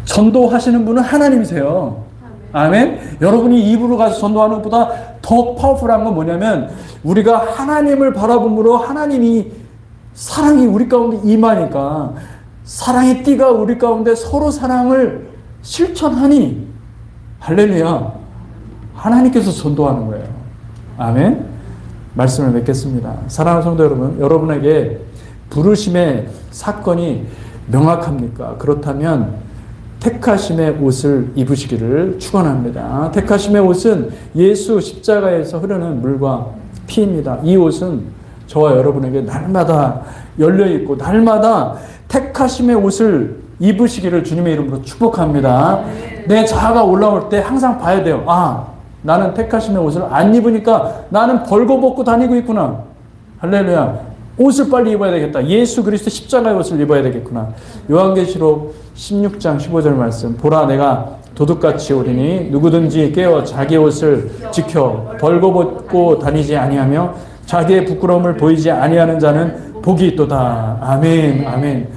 [SPEAKER 1] 전도하시는 분은 하나님이세요. 아멘. 여러분이 입으로 가서 전도하는 것보다 더 파워풀한 건 뭐냐면, 우리가 하나님을 바라봄으로 하나님이 사랑이 우리 가운데 임하니까 사랑의 띠가 우리 가운데 서로 사랑을 실천하니, 할렐루야, 하나님께서 전도하는 거예요. 아멘. 말씀을 맺겠습니다. 사랑하는 성도 여러분, 여러분에게 부르심의 사건이 명확합니까? 그렇다면 택하심의 옷을 입으시기를 축원합니다. 택하심의 옷은 예수 십자가에서 흐르는 물과 피입니다. 이 옷은 저와 여러분에게 날마다 열려있고 날마다 택하심의 옷을 입으시기를 주님의 이름으로 축복합니다. 내 자아가 올라올 때 항상 봐야 돼요. 아, 나는 택하심의 옷을 안 입으니까 나는 벌거벗고 다니고 있구나. 할렐루야. 옷을 빨리 입어야 되겠다. 예수 그리스도 십자가의 옷을 입어야 되겠구나. 요한계시록 16장 15절 말씀. 보라, 내가 도둑같이 오리니 누구든지 깨어 자기 옷을 지켜 벌거벗고 다니지 아니하며 자기의 부끄러움을 보이지 아니하는 자는 복이 있도다. 아멘. 아멘.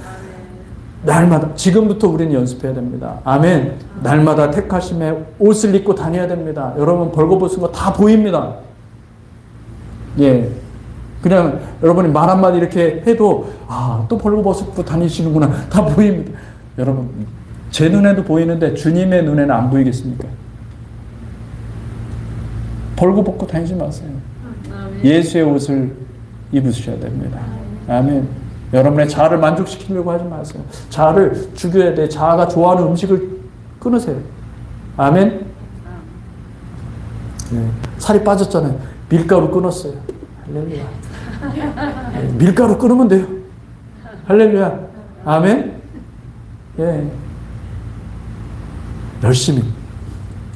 [SPEAKER 1] 날마다, 지금부터 우리는 연습해야 됩니다. 아멘. 날마다 택하심의 옷을 입고 다녀야 됩니다. 여러분 벌거벗은 거 다 보입니다. 예. 그냥 여러분이 말 한마디 이렇게 해도 아, 또 벌거벗고 다니시는구나. 다 보입니다. 여러분, 제 눈에도 보이는데 주님의 눈에는 안 보이겠습니까? 벌거벗고 다니지 마세요. 예수의 옷을 입으셔야 됩니다. 아멘. 여러분의 자아를 만족시키려고 하지 마세요. 자아를 죽여야 돼. 자아가 좋아하는 음식을 끊으세요. 아멘. 네. 살이 빠졌잖아요. 밀가루 끊었어요. 할렐루야. 네. 밀가루 끊으면 돼요. 할렐루야. 아멘. 예. 열심히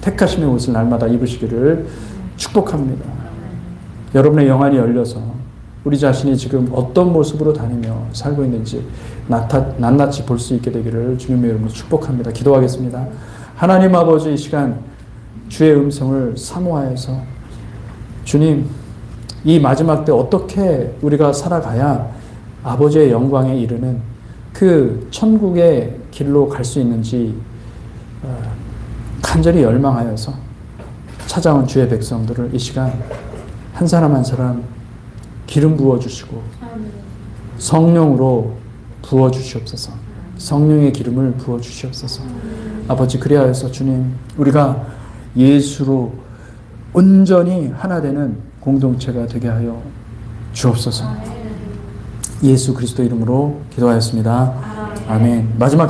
[SPEAKER 1] 택하심의 옷을 날마다 입으시기를 축복합니다. 여러분의 영안이 열려서 우리 자신이 지금 어떤 모습으로 다니며 살고 있는지 낱낱이 볼 수 있게 되기를 주님의 이름으로 축복합니다. 기도하겠습니다. 하나님 아버지, 이 시간 주의 음성을 사모하여서 주님, 이 마지막 때 어떻게 우리가 살아가야 아버지의 영광에 이르는 그 천국의 길로 갈 수 있는지 간절히 열망하여서 찾아온 주의 백성들을 이 시간 한 사람 한 사람 기름 부어주시고 성령으로 부어주시옵소서. 성령의 기름을 부어주시옵소서. 아버지, 그리하여서 주님, 우리가 예수로 온전히 하나 되는 공동체가 되게 하여 주옵소서. 예수 그리스도 이름으로 기도하였습니다. 아멘. 마지막